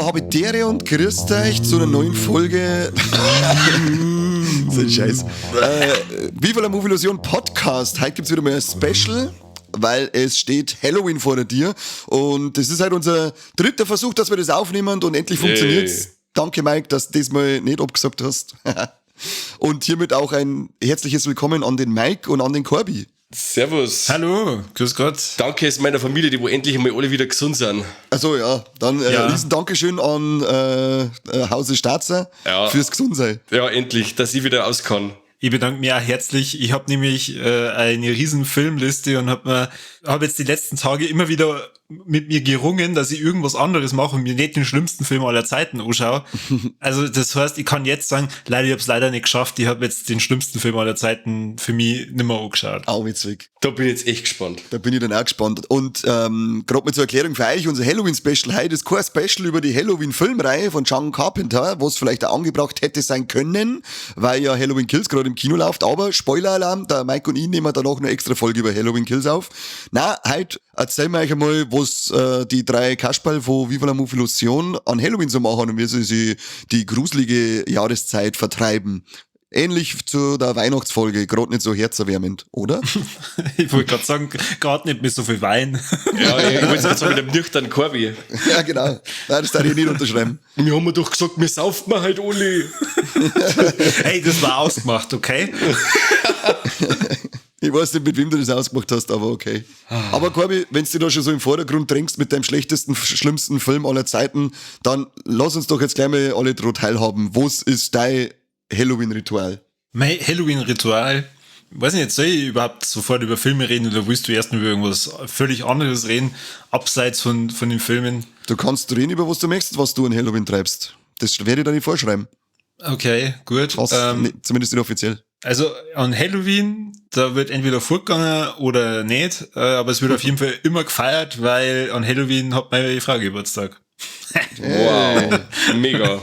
Habitäre und grüßt euch zu einer neuen Folge so ein Scheiß. Viva la Movilusion Podcast. Heute gibt's wieder mal ein Special, weil es steht Halloween vor der Tür und das ist halt unser dritter Versuch, dass wir das aufnehmen und endlich funktioniert's. Danke Mike, dass du diesmal nicht abgesagt hast. Und hiermit auch ein herzliches Willkommen an den Mike und an den Corby. Servus. Hallo, grüß Gott. Danke ist meiner Familie, die wo endlich einmal alle wieder gesund sind. Also ja, dann riesen Dankeschön an Hause Staatser fürs Gesundsein. Ja, endlich, dass ich wieder aus kann. Ich bedanke mich auch herzlich. Ich habe nämlich eine riesen Filmliste und habe jetzt die letzten Tage immer wieder mit mir gerungen, dass ich irgendwas anderes mache und mir nicht den schlimmsten Film aller Zeiten anschaue. Also das heißt, ich kann jetzt sagen, leider, ich habe es leider nicht geschafft. Ich habe jetzt den schlimmsten Film aller Zeiten für mich nicht mehr angeschaut. Au, witzig. Da bin ich jetzt echt gespannt. Da bin ich dann auch gespannt. Und gerade mal zur Erklärung für euch, unser Halloween-Special heute ist kein Special über die Halloween-Filmreihe von John Carpenter, was vielleicht auch angebracht hätte sein können, weil ja Halloween Kills gerade im Kino läuft. Aber Spoiler-Alarm, der Mike und ich nehmen danach eine extra Folge über Halloween Kills auf. Na, heute erzählen wir euch einmal, was die drei Kasperl von Viva la Movilusion an Halloween so machen und wie sie die gruselige Jahreszeit vertreiben. Ähnlich zu der Weihnachtsfolge, gerade nicht so herzerwärmend, oder? Ich wollte gerade sagen, gerade nicht mit so viel Wein. Ja, ich wollte jetzt sagen, mit dem nüchternen Corby. Ja, genau. Nein, das darf ich nicht unterschreiben. Wir haben doch gesagt, wir saufen mal halt alle. Hey, das war ausgemacht, okay? Ich weiß nicht, mit wem du das ausgemacht hast, aber okay. Aber Corby, wenn du da schon so im Vordergrund drängst mit deinem schlechtesten, schlimmsten Film aller Zeiten, dann lass uns doch jetzt gleich mal alle dran teilhaben. Was ist dein Halloween-Ritual? Mein Halloween-Ritual? Weiß nicht, soll ich überhaupt sofort über Filme reden oder willst du erst über irgendwas völlig anderes reden, abseits von den Filmen? Du kannst reden über was du möchtest, was du an Halloween treibst. Das werde ich dir nicht vorschreiben. Okay, gut. Zumindest nicht offiziell. Also an Halloween, da wird entweder fortgegangen oder nicht, aber es wird auf jeden Fall immer gefeiert, weil an Halloween hat meine Frau Geburtstag. Wow, mega.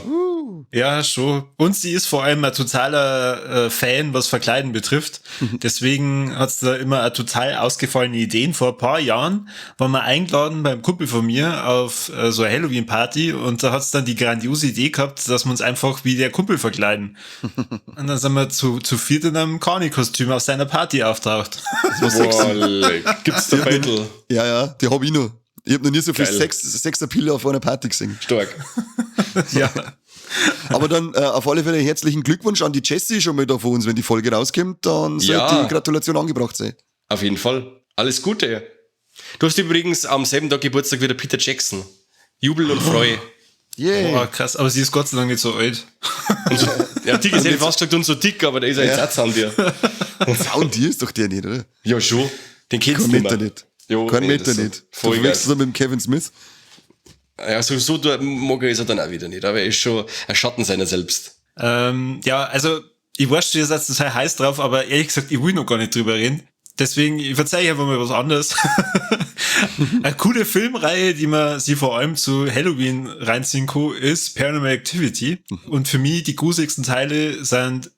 Ja, schon. Und sie ist vor allem ein totaler Fan, was Verkleiden betrifft. Deswegen hat's da immer eine total ausgefallene Ideen. Vor ein paar Jahren waren wir eingeladen beim Kumpel von mir auf so eine Halloween-Party und da hat's dann die grandiose Idee gehabt, dass wir uns einfach wie der Kumpel verkleiden. Und dann sind wir zu viert in einem Carney-Kostüm auf seiner Party auftaucht. Das war sexy. Gibt's da Battle? Ja, die hab ich noch. Ich hab noch nie so viel Sexappeal auf einer Party gesehen. Stark. Ja. Aber dann auf alle Fälle herzlichen Glückwunsch an die Jessie schon mal da von uns. Wenn die Folge rauskommt, dann sollte die Gratulation angebracht sein. Auf jeden Fall. Alles Gute. Du hast übrigens am selben Tag Geburtstag wie der Peter Jackson. Jubel und Freude. Yeah. Oh, krass, aber sie ist Gott sei Dank nicht so alt. Und so, ja, dick ist ja fast gesagt und so dick, aber der ist ja jetzt auch Zahntier. Zauntier ist doch der nicht, oder? Ja, schon. Den kennst Kein du nicht Meter mehr. nicht. Jo, Kein nee, Meter das nicht. ist Du voll verwechselst geil. ihn mit dem Kevin Smith. Ja, so mag er ist er dann auch wieder nicht, aber er ist schon ein Schatten seiner selbst. Ja, also ich weiß, du seid total heiß drauf, aber ehrlich gesagt, ich will noch gar nicht drüber reden. Deswegen, ich verzeihe einfach mal was anderes. Eine coole Filmreihe, die man sich vor allem zu Halloween reinziehen kann, ist Paranormal Activity. Und für mich die gruseligsten Teile sind,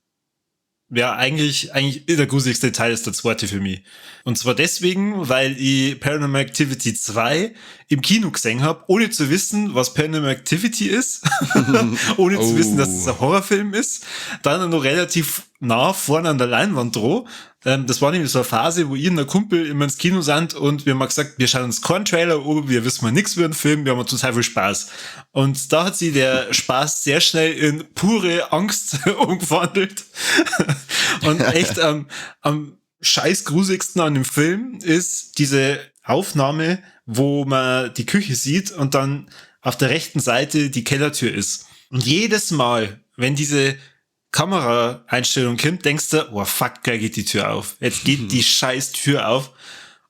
ja, eigentlich der gruseligste Teil ist der zweite für mich. Und zwar deswegen, weil ich Paranormal Activity 2 im Kino gesehen habe, ohne zu wissen, was Paranormal Activity ist, ohne zu wissen, dass es ein Horrorfilm ist, dann noch relativ nah vorne an der Leinwand dran. Das war nämlich so eine Phase, wo ich und der Kumpel immer ins Kino sind und wir haben gesagt, wir schauen uns keinen Trailer an, wir wissen mal nichts über den Film, wir haben total viel Spaß. Und da hat sich der Spaß sehr schnell in pure Angst umgewandelt. Und echt am scheißgrusigsten an dem Film ist diese Aufnahme, wo man die Küche sieht und dann auf der rechten Seite die Kellertür ist. Und jedes Mal, wenn diese Kameraeinstellung kommt, denkst du, oh fuck, gleich geht die Tür auf. Jetzt geht die scheiß Tür auf.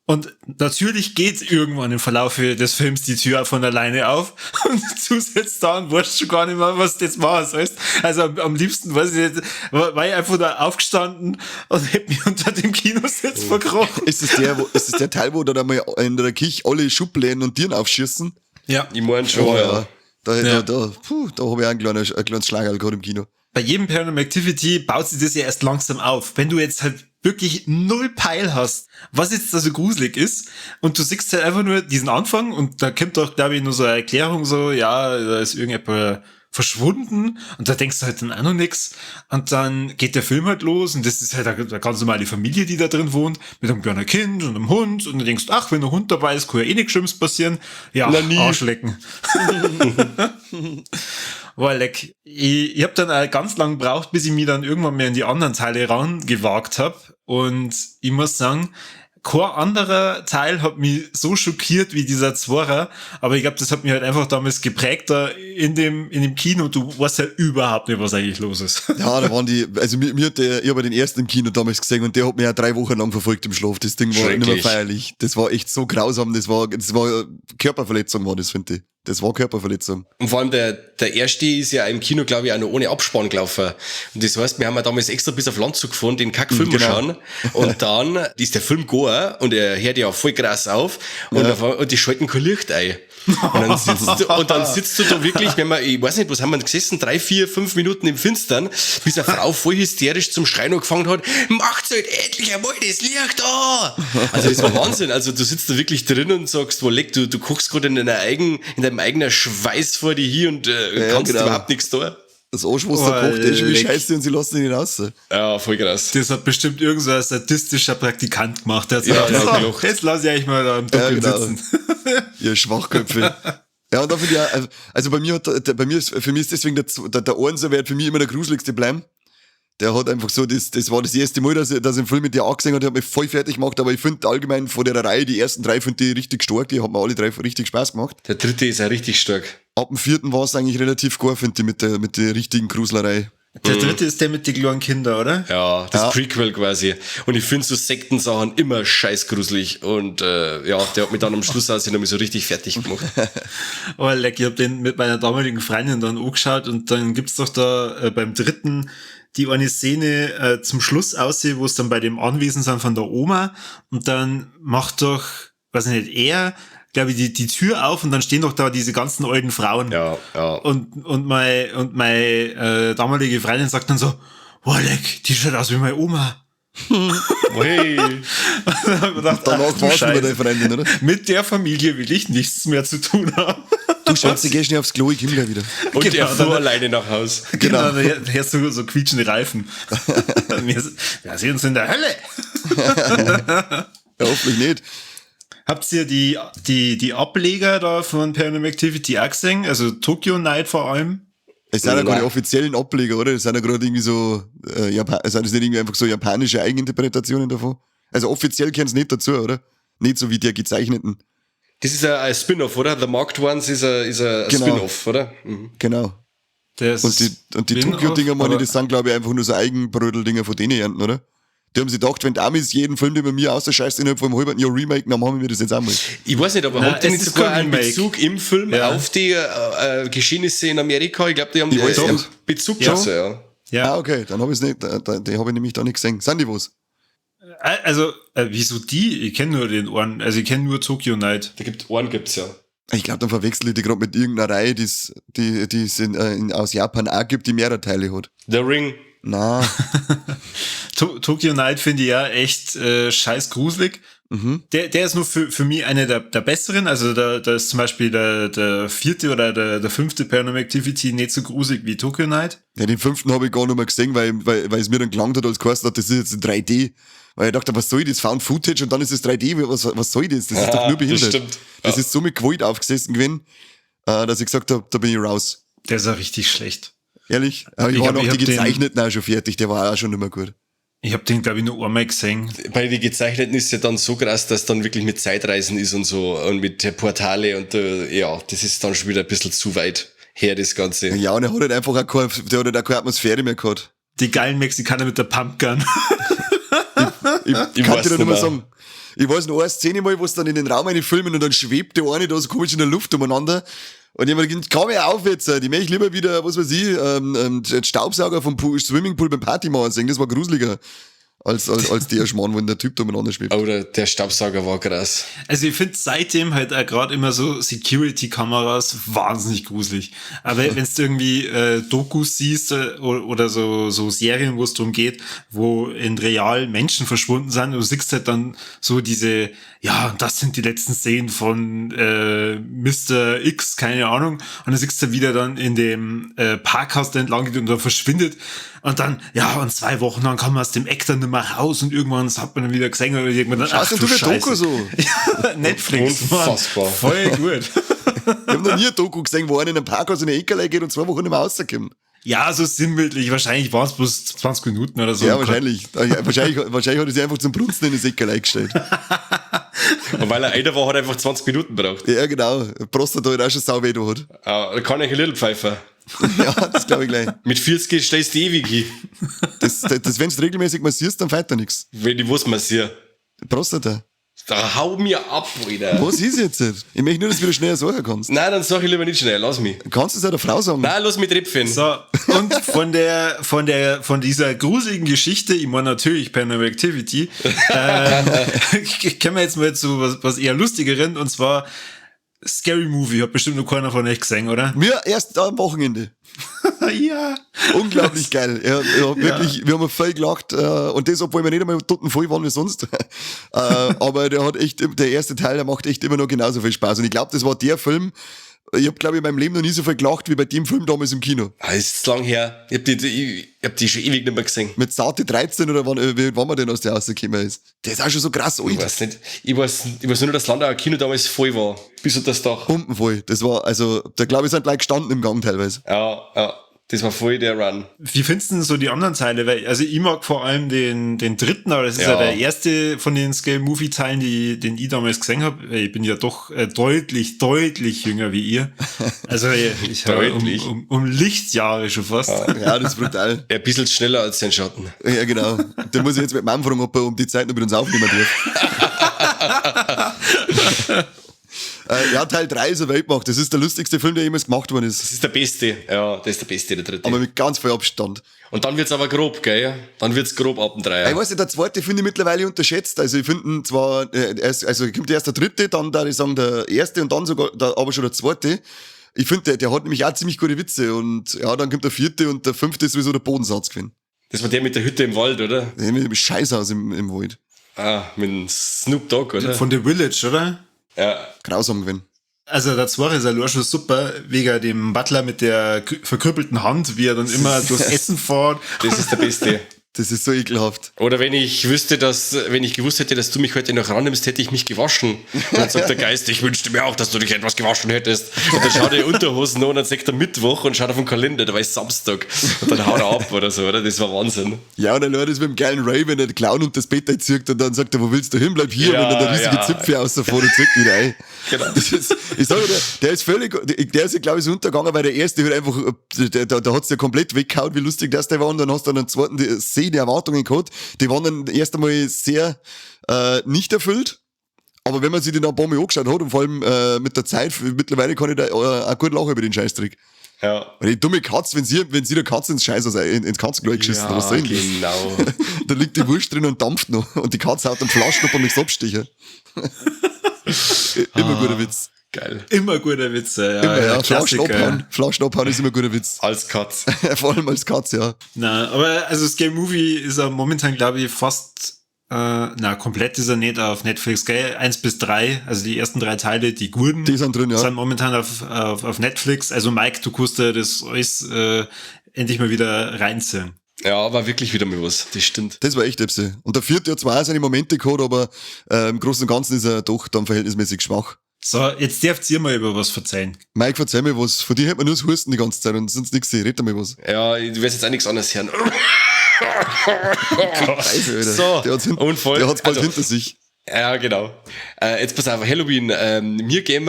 Und natürlich geht irgendwann im Verlauf des Films die Tür von alleine auf und du sitzt da und weißt schon gar nicht mehr, was du jetzt machen sollst. Also am liebsten, weiß ich nicht, war ich einfach da aufgestanden und hätte mich unter dem Kinositz verkrochen. Ist es der Teil, wo da mal in der Kirche alle Schubläden und Tieren aufschießen? Ja. Ich meine schon, Oh ja. ja. Da Ja. habe ich auch ein kleines Schlagerl gehabt im Kino. Bei jedem Paranormal Activity baut sich das ja erst langsam auf. Wenn du jetzt halt wirklich null Peil hast, was jetzt da so gruselig ist, und du siehst halt einfach nur diesen Anfang und da kommt doch, glaube ich, nur so eine Erklärung so, ja, da ist irgendjemand verschwunden und da denkst du halt dann auch noch nix und dann geht der Film halt los und das ist halt eine ganz normale Familie, die da drin wohnt, mit einem kleinen Kind und einem Hund und du denkst, ach, wenn ein Hund dabei ist, kann ja eh nichts Schlimmes passieren. Ja, Na nie. Arschlecken. War leck. Ich hab dann auch ganz lang gebraucht, bis ich mich dann irgendwann mehr in die anderen Teile rangewagt habe. Und ich muss sagen, kein anderer Teil hat mich so schockiert wie dieser Zwarer. Aber ich glaube, das hat mich halt einfach damals geprägt da in dem Kino. Du weißt ja überhaupt nicht, was eigentlich los ist. Ja, da waren die, also ich habe den ersten im Kino damals gesehen und der hat mich ja 3 Wochen lang verfolgt im Schlaf. Das Ding war nicht mehr Schrecklich. feierlich. Das war echt so grausam, das war Körperverletzung war das, finde ich. Das war Körperverletzung. Und vor allem der erste ist ja im Kino, glaube ich, auch noch ohne Abspann gelaufen. Und das heißt, wir haben ja damals extra bis auf Landshut gefahren, den Kackfilm Genau. schauen. Und dann ist der Film gegangen und er hört ja voll krass auf und die schalten kein Licht ein. Und dann sitzt du da wirklich, wenn man, ich weiß nicht, was haben wir gesessen, 3, 4, 5 Minuten im Finstern, bis eine Frau voll hysterisch zum Schreien angefangen hat, macht's halt endlich einmal das Licht an! Also das war Wahnsinn. Also du sitzt da wirklich drin und sagst, wo leck, du guckst gerade in deinem eigenen Schweiß vor dir hier und kannst genau. überhaupt nichts da. Das Arschwasser kocht schon wie leck. scheiße und sie lassen ihn raus. Ja, voll krass. Das hat bestimmt irgend so ein statistischer Praktikant gemacht. Der hat Ja, gesagt, der hat so, gelacht. jetzt lass ich eigentlich mal da im Dunkeln Ja, genau. sitzen. Ihr Schwachköpfe. Ja, und da finde ich auch, also für mich ist deswegen der Ohrenserwert für mich immer der gruseligste bleiben. Der hat einfach so, das war das erste Mal, dass ich einen Film mit dir angesehen habe, der hat mich voll fertig gemacht, aber ich finde allgemein von der Reihe, die ersten 3 finde ich richtig stark, die haben mir alle 3 richtig Spaß gemacht. Der dritte ist ja richtig stark. Ab dem 4. war es eigentlich relativ gut, finde ich, mit der richtigen Gruselerei. Der dritte ist der mit den kleinen Kindern, oder? Ja, das Ja. Prequel quasi. Und ich finde so Sektensachen immer scheißgruselig. Und der hat mich dann am Schluss auch noch so richtig fertig gemacht. Oh, leck, ich hab den mit meiner damaligen Freundin dann angeschaut und dann gibt's doch da beim dritten die eine Szene zum Schluss aussehen, wo es dann bei dem Anwesen sind von der Oma und dann macht doch, weiß ich nicht, er, glaube ich, die Tür auf und dann stehen doch da diese ganzen alten Frauen. Ja. Und meine damalige Freundin sagt dann so, oh, leck, die schaut aus wie meine Oma. Hey. Dann hab ich gedacht, Danach ach, du warst du mit Scheiße. deiner Freundin, oder? Mit der Familie will ich nichts mehr zu tun haben. Du Schatzi, geh schnell aufs Klo, ich komm gleich wieder. Und Genau, er fuhr dann- alleine nach Haus. Genau, da hörst du so quietschende Reifen. Wir sehen uns in der Hölle. Ja, hoffentlich nicht. Habt ihr die Ableger da von Paranormal Activity auch gesehen? Also Tokyo Night vor allem? Es sind ja Nein. gerade offiziellen Ableger, oder? Es sind ja gerade irgendwie so, sind das nicht irgendwie einfach so japanische Eigeninterpretationen davon? Also offiziell gehören es nicht dazu, oder? Nicht so wie der gezeichneten. Das ist ein Spin-off, oder? The Marked Ones ist ein Genau. Spin-off, oder? Mhm. Genau. Das Und die Spin-off, Tokyo-Dinger, meine ich, aber- das sind, glaube ich, einfach nur so Eigenbrödel-Dinger von denen ernten, oder? Die haben sich gedacht, wenn die Amis jeden Film, den bei mir ausscheißt, innerhalb von einem halben Jahr remaken, dann machen wir das jetzt auch mal. Ich weiß nicht, aber Nein, hat der es nicht ist sogar kein einen Remake. Bezug im Film Ja. auf die Geschehnisse in Amerika? Ich glaube, die haben Ich weiß einen nicht. Bezug Ja. dazu, ja. Ja, Ah, okay, dann habe ich es nicht, die habe ich nämlich da nicht gesehen. Sind die was? also, wieso die? Ich kenne nur den Ohren, also ich kenne nur Tokyo Night. Gibt's ja. Ich glaube, dann verwechsel ich die gerade mit irgendeiner Reihe, die es aus Japan auch gibt, die mehrere Teile hat. The Ring. Na, Tokyo Night finde ich ja echt scheiß gruselig. Der ist nur für mich eine der besseren. Also da ist zum Beispiel der 4. oder der 5. Paranormal Activity nicht so gruselig wie Tokyo Night. ja, den 5. habe ich gar nicht mehr gesehen, weil es mir dann gelangt hat, als geheißen hat, das ist jetzt in 3D. Weil ich dachte, was soll das? Found Footage und dann ist es 3D, was soll das? Das ist doch nur behindert. Das stimmt. Das Ja. ist so mit Gewalt aufgesessen gewesen, dass ich gesagt habe, da bin ich raus. Der ist ja richtig schlecht. Ehrlich? Aber ich Ich war hab- noch ich die hab den- gezeichneten auch schon fertig, der war auch schon nicht mehr gut. Ich habe den, glaube ich, nur einmal gesehen. Bei den Gezeichneten ist ja dann so krass, dass dann wirklich mit Zeitreisen ist und so und mit Portale und ja, das ist dann schon wieder ein bisschen zu weit her, das Ganze. Ja, und er hat halt einfach auch der hat halt auch keine Atmosphäre mehr gehabt. Die geilen Mexikaner mit der Pumpgun. Ich kann weiß dir da nicht mehr nicht mehr. sagen. Ich weiß noch eine Szene mal, wo es dann in den Raum filmen und dann schwebt der eine da so komisch in der Luft umeinander. Und ich hab mir gedacht, komm ja auf jetzt, die möchte ich lieber wieder, was weiß ich, den Staubsauger vom Swimmingpool beim Party machen sehen. Das war gruseliger. Als der Schmarrn, wo der Typ da umeinander schwebt. Oder der Staubsauger war krass. Also ich finde seitdem halt auch gerade immer so Security-Kameras wahnsinnig gruselig. Aber wenn du irgendwie Dokus siehst oder so Serien, wo es darum geht, wo in real Menschen verschwunden sind, du siehst halt dann so diese, ja, das sind die letzten Szenen von Mr. X, keine Ahnung. Und dann siehst du wieder dann in dem Parkhaus, der entlang geht und dann verschwindet. Und dann, ja, und 2 Wochen lang kann man aus dem Eck dann nicht mehr raus und irgendwann hat man dann wieder gesehen oder irgendwann dann, Schaust du eine Doku so? Ja, Netflix, Unfassbar. Mann. Voll gut. Ich hab noch nie eine Doku gesehen, wo einer in einem Parkhaus in eine Ecke geht und 2 Wochen nicht mehr rauskommt. Ja, so sinnbildlich. Wahrscheinlich waren es bloß 20 Minuten oder so. Ja, wahrscheinlich. Wahrscheinlich hat er sich einfach zum Brunzen in das Ecke gestellt. Und weil er einer war, hat er einfach 20 Minuten braucht. Ja, genau. Prostata hat auch schon sau weh da hat. Da kann ich ein Little Pfeifer. Ja, das glaube ich gleich. Mit 40 stellst du ewig hin. Das, wenn du regelmäßig massierst, dann fällt da nichts. Wenn ich was massiere. Prostata. Da hau mir ab, Alter. Was ist jetzt? Ich möchte nur, dass du wieder schnell sagen kannst. Nein, dann sag ich lieber nicht schnell, lass mich. Kannst du es auch der Frau sagen? Nein, lass mich tripfen. So, und von dieser gruseligen Geschichte, ich meine natürlich Paranormal Activity, kommen wir jetzt mal zu was eher Lustigeren, und zwar Scary Movie. Hat bestimmt noch keiner von euch gesehen, oder? Wir erst am Wochenende. Ja. Unglaublich geil. Ja, wirklich, wir haben voll gelacht. Und das, obwohl wir nicht einmal toten voll waren wie sonst. Aber der erste Teil, der macht echt immer noch genauso viel Spaß. Und ich glaube, das war der Film. Ich habe, glaube ich, in meinem Leben noch nie so viel gelacht wie bei dem Film damals im Kino. Das ist lang her. Ich hab die schon ewig nicht mehr gesehen. Mit Saute 13 oder wann man denn aus der rausgekommen ist. Der ist auch schon so krass alt. Ich weiß nicht. Ich weiß nur, dass Landauer Kino damals voll war. Bis auf das Dach. Pumpenvoll. Das war, also, da glaube ich, sind gleich gestanden im Gang teilweise. Ja. Das war voll der Run. Wie findest du denn so die anderen Teile? Weil, also ich mag vor allem den dritten, aber das ist ja der erste von den Scale-Movie-Teilen, den ich damals gesehen habe. Ich bin ja doch deutlich jünger wie ihr. Also ich Deutlich. um Lichtjahre schon fast. Ja, das ist brutal. Ein bisschen schneller als sein Schatten. Ja, genau. Da muss ich jetzt mit meinem fragen, ob er um die Zeit noch mit uns aufnehmen darf. Ja, Teil ist eine Weltmacht. Das ist der lustigste Film, der jemals gemacht worden ist. Das ist der beste. Ja, das ist der beste, der dritte. Aber mit ganz viel Abstand. Und dann wird's aber grob, gell? Dann wird's grob ab dem Dreier. Ich weiß nicht, der zweite finde ich mittlerweile unterschätzt. Also ich finde zwar, kommt erst der dritte, dann da ich sagen der erste und dann sogar aber schon der zweite. Ich finde, der hat nämlich auch ziemlich gute Witze. Und ja, dann kommt der vierte und der fünfte ist sowieso der Bodensatz gewesen. Das war der mit der Hütte im Wald, oder? Der mit dem Scheißhaus im Wald. Mit dem Snoop Dogg, oder? Von The Village, oder? Ja. Grausam gewesen. Also der zweite ist ja schon super, wegen dem Butler mit der verkrüppelten Hand, wie er dann immer durchs Essen fährt. Das ist der Beste. Das ist so ekelhaft. Oder wenn ich gewusst hätte, dass du mich heute noch rannimmst, hätte ich mich gewaschen. Und dann sagt der Geist, ich wünschte mir auch, dass du dich etwas gewaschen hättest. Und dann schaut er Unterhosen an und dann sagt er Mittwoch und schaut auf den Kalender, da war es Samstag. Und dann haut er ab oder so, oder? Das war Wahnsinn. Ja, und dann hört es mit dem geilen Ray, wenn er den Clown und das Bett einzieht und dann sagt er, wo willst du hin? Bleib hier, Ja, wenn er der riesige ja. Zipfel aus der vorne zieht wieder ein. Genau. Das ist, ich sage dir, der ist glaube ich, so untergegangen, weil der erste halt einfach, da hat's ja komplett weggehauen, wie lustig das der war, und dann hast du dann einen zweiten, die Szene Erwartungen gehabt, die waren dann erst einmal sehr nicht erfüllt. Aber wenn man sich den ein paar Mal angeschaut hat und vor allem mit der Zeit, mittlerweile kann ich da auch gut lachen über den Scheißtrick. Ja. Weil die dumme Katze, wenn sie der Katze ins ins Katzenkleid geschissen hat, was soll denn das? Genau. Da liegt die Wurst drin und dampft noch. Und die Katze haut einen Flaschenopper mich abstechen. Immer guter Witz. Geil. Immer guter Witz, ja. Immer, ja. Klassiker. Flaschenophauen ist immer guter Witz. Als Katz. Vor allem als Katze, ja. Na, aber also Scale Movie ist er momentan, glaube ich, fast, komplett ist er nicht auf Netflix, gell? 1 bis 3, also die ersten 3 Teile, die guten, Die sind drin, ja. sind momentan auf Netflix. Also Mike, du kannst ja das alles endlich mal wieder reinziehen. Ja, war wirklich wieder mal was. Das stimmt. Das war echt Epse. Und der vierte hat zwar auch seine Momente gehabt, aber im Großen und Ganzen ist er doch dann verhältnismäßig schwach. So, jetzt dürft ihr mal über was erzählen. Mike, verzeih mir was. Von dir hätte man nur das Husten die ganze Zeit und sonst nichts sehen. Red mal was. Ja, du wirst jetzt auch nichts anderes hören. Scheiße, Alter. So, der hat's und voll. der hat's bald Also, hinter sich. Ja, genau. Jetzt pass auf, Halloween. Wir gehen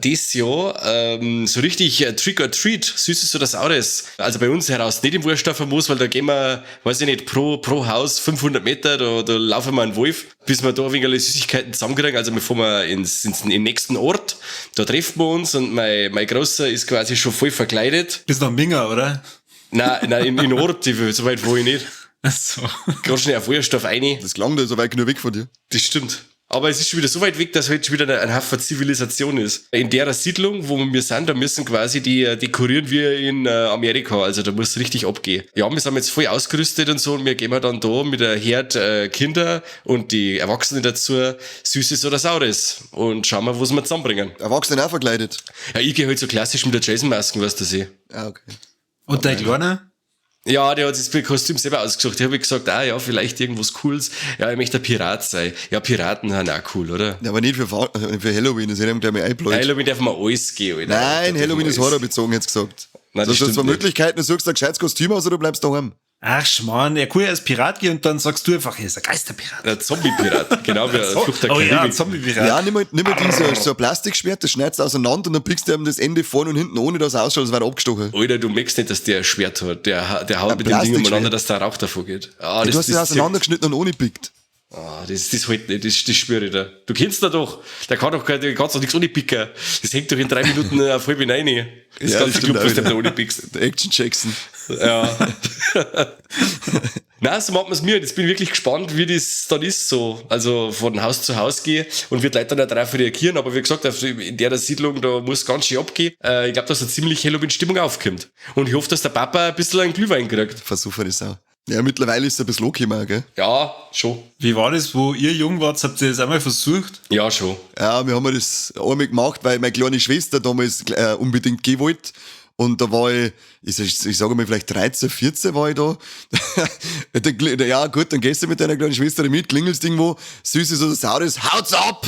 dieses Jahr so richtig Trick or Treat, Süßes oder Saures. Also bei uns heraus nicht im Wurstdorfer Moos, weil da gehen wir, weiß ich nicht, pro Haus 500 Meter, da laufen wir einen Wolf, bis wir da ein wenig Süßigkeiten zusammenkriegen. Also wir fahren in den nächsten Ort, da treffen wir uns und mein Großer ist quasi schon voll verkleidet. Bist noch Minger, oder? Nein, in Ort, so weit wo ich nicht. Ach so. Gerade schnell auf Wurstdorf rein. Das klang da so weit genug weg von dir. Das stimmt. Aber es ist schon wieder so weit weg, dass heute schon wieder ein Haufen Zivilisation ist. In der Siedlung, wo wir sind, da müssen quasi die dekorieren wir in Amerika. Also da muss richtig abgehen. Ja, wir sind jetzt voll ausgerüstet und so und wir gehen dann da mit der Herd Kinder und die Erwachsenen dazu Süßes oder Saures und schauen wir, was wir zusammenbringen. Erwachsene auch verkleidet. Ja, ich gehe halt so klassisch mit der Jason-Masken, weißt du, sie. Ah, okay. Und dein Kleiner? Ja, der hat das Kostüm selber ausgesucht. Ich habe gesagt, ja, vielleicht irgendwas Cooles. Ja, ich möchte ein Pirat sein. Ja, Piraten sind auch cool, oder? Ja, aber nicht für Halloween, das hätte ich gleich mal einbläut. Halloween darf man alles gehen, Alter. Nein, Halloween ist horrorbezogen, jetzt gesagt. Nein, Das das hast zwei stimmt nicht. Möglichkeiten, du suchst ein gescheites Kostüm aus oder du bleibst daheim. Ach, Schmarrn, er kann ja als Pirat gehen und dann sagst du einfach, er ist ein Geisterpirat. Ein Zombie-Pirat, genau wie ein Flucht der Oh ja, ein Karibik. Zombie-Pirat. Ja, nimm mal so ein Plastikschwert, das schneidest du auseinander und dann pickst du ihm das Ende vorne und hinten, ohne dass er ausschaut, als wäre er abgestochen. Alter, du merkst nicht, dass der ein Schwert hat. Der haut mit dem Ding Plastikschwert. umeinander, dass der Rauch davor geht. Ah, Du hast das auseinandergeschnitten und ohne pickt. das halt nicht, das spüre ich da. Du kennst ihn doch. Der kann doch nichts ohne picken. Das hängt doch in 3 Minuten auf halb rein. Das Ja, ganze das Club, stimmt was auch der da wieder. ohne pickst. Der Action Jackson. Ja. Nein, so macht man es mir. Jetzt bin ich wirklich gespannt, wie das dann ist, so. Also von Haus zu Haus gehe und wird Leute dann auch darauf reagieren. Aber wie gesagt, in der Siedlung, da muss ganz schön abgehen. Ich glaube, dass eine ziemlich Halloween-Stimmung aufkommt. Und ich hoffe, dass der Papa ein bisschen einen Glühwein kriegt. Versuche das auch. Ja, mittlerweile ist es ein bisschen angekommen, gell? Ja, schon. Wie war das, wo ihr jung wart? Habt ihr das einmal versucht? Ja, schon. Ja, wir haben das einmal gemacht, weil meine kleine Schwester damals unbedingt gehen wollte. Und da war ich sage mal, vielleicht 13, 14 war ich da. Ja, gut, dann gehst du mit deiner kleinen Schwester mit, klingelst irgendwo, Süßes oder Saures, haut's ab!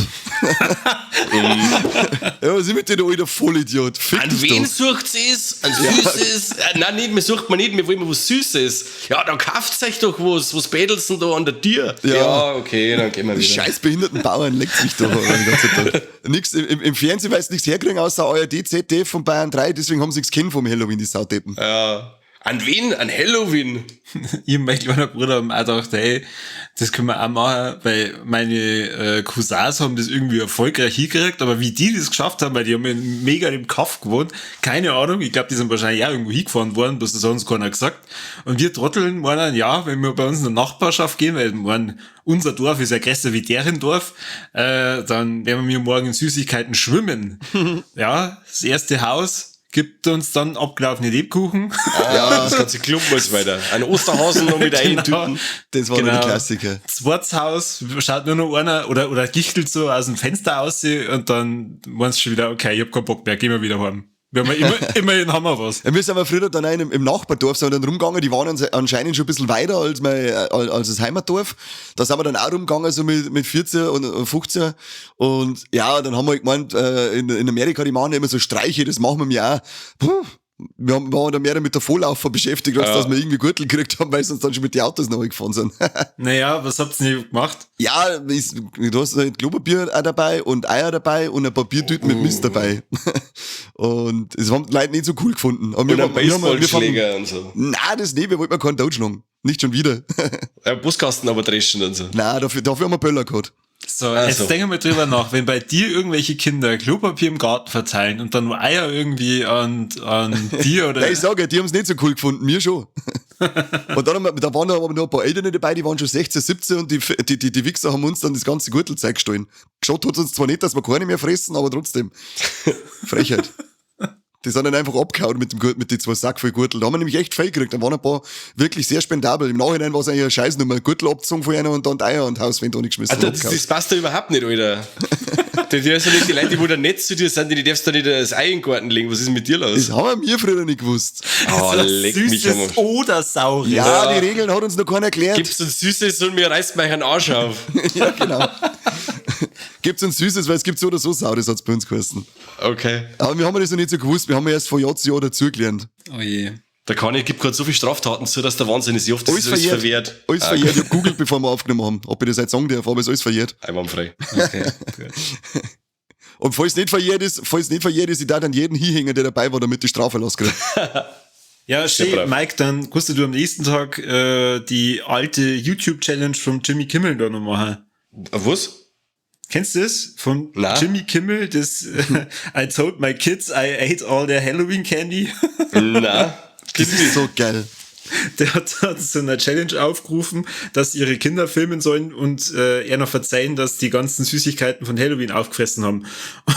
Ja, was ist mit dir, du alter Vollidiot? Fick An dich wen doch. sucht es? An Süßes? Nein, nicht, mir sucht man nicht, wir wollen was Süßes. Ja, dann kauft euch doch was bädelst denn da an der Tür? Ja. Okay, dann gehen wir Die wieder. scheiß behinderten Bauern leckt mich doch den ganzen Tag. Nix, im Fernsehen weiß nichts herkriegen, außer ARD, ZDF von Bayern 3, deswegen haben sie nichts kennen vom Halloween, die Saudeppen. Ja. An wen? An Halloween? Ich und mein kleiner Bruder haben auch gedacht, hey, das können wir auch machen, weil meine Cousins haben das irgendwie erfolgreich hingekriegt, aber wie die das geschafft haben, weil die haben mega im Kaff gewohnt, keine Ahnung, ich glaube, die sind wahrscheinlich auch irgendwo hingefahren worden, bloß das hat uns keiner gesagt. Und wir Trotteln meinen, ja, wenn wir bei uns in der Nachbarschaft gehen, weil unser Dorf ist ja größer wie deren Dorf, dann werden wir morgen in Süßigkeiten schwimmen. Ja, das erste Haus gibt uns dann abgelaufene Lebkuchen. Ja, das ganze Klump muss weiter. Ein Osterhasen noch mit eintüten. Das war Genau. der Klassiker. Zweites Haus, schaut nur noch einer oder gichtelt so aus dem Fenster aus und dann meinst du schon wieder, okay, ich hab keinen Bock mehr, gehen wir wieder heim. Wir haben immerhin haben wir was. Ja, wir sind aber früher dann auch im Nachbardorf sind wir dann rumgegangen, die waren anscheinend schon ein bisschen weiter als als das Heimatdorf. Da sind wir dann auch rumgegangen, so mit 14 und 15. Und ja, dann haben wir halt gemeint, in Amerika, die machen ja immer so Streiche, das machen wir mir auch. Puh. Wir waren da mehr mit der Volllaufer beschäftigt, als dass wir irgendwie Gürtel gekriegt haben, weil sie uns dann schon mit den Autos neu gefahren sind. Naja, was habt ihr denn gemacht? Ja, du hast halt Klopapier auch dabei und Eier dabei und ein Papiertüten mit Mist dabei. Und das haben die Leute nicht so cool gefunden. Aber Und ein Baseballschläger und so. Nein, das nicht, wir wollten mal keinen totschlagen. Nicht schon wieder. Buskasten aber dreschen und so. Nein, dafür haben wir Böller gehabt. So, Ach jetzt so. denken wir drüber nach, wenn bei dir irgendwelche Kinder Klopapier im Garten verteilen und dann nur Eier irgendwie an dir oder... Nein, ich sage ja, die haben es nicht so cool gefunden, mir schon. Und dann da waren aber noch ein paar Eltern dabei, die waren schon 16, 17 und die Wichser haben uns dann das ganze Gürtelzeug gestohlen. Geschaut hat uns zwar nicht, dass wir keine mehr fressen, aber trotzdem. Frechheit. Die sind dann einfach abgehauen mit den 2 Sack voll Gürtel. Da haben wir nämlich echt viel gekriegt. Da waren ein paar wirklich sehr spendabel. Im Nachhinein war es eigentlich eine Scheißnummer. Gürtel abgezogen von einer und dann die Eier und Haus, wenn du nicht geschmissen Alter, das passt da überhaupt nicht, Alter. Die sind nicht die Leute, die da nett zu dir sind, die darfst du nicht das Ei in den Garten legen. Was ist denn mit dir los? Das haben wir früher nicht gewusst. Oh, leck mich am Süßes Arsch. oder Saures. Ja, die Regeln hat uns noch keiner erklärt. Gibst uns Süßes und mir reißt mir einen Arsch auf. Ja, genau. Gibt's uns Süßes, weil es gibt so oder so Saures, hat's bei uns geheißen. Okay. Aber wir haben das noch nicht so gewusst. Wir haben erst von Jahr zu Jahr dazugelernt. Oh je. Der Kanye gibt gerade so viele Straftaten zu, dass der Wahnsinn ist. Ich hoffe, das ist alles verwehrt. Alles verjährt. Ich hab googelt, bevor wir aufgenommen haben, ob ich das jetzt sagen darf, aber es ist alles verjährt. Einwandfrei. Okay, gut. Und falls es nicht verjährt ist, ich darf dann jeden hinhängen, der dabei war, damit die Strafe loskriegt. Ja, schön, Mike, dann kannst du am nächsten Tag die alte YouTube-Challenge vom Jimmy Kimmel da noch machen. Was? Kennst du das? Von Na? Jimmy Kimmel, das I told my kids I ate all their Halloween candy. Na, Das ist so geil. Der hat so eine Challenge aufgerufen, dass ihre Kinder filmen sollen und er noch verzeihen, dass die ganzen Süßigkeiten von Halloween aufgefressen haben.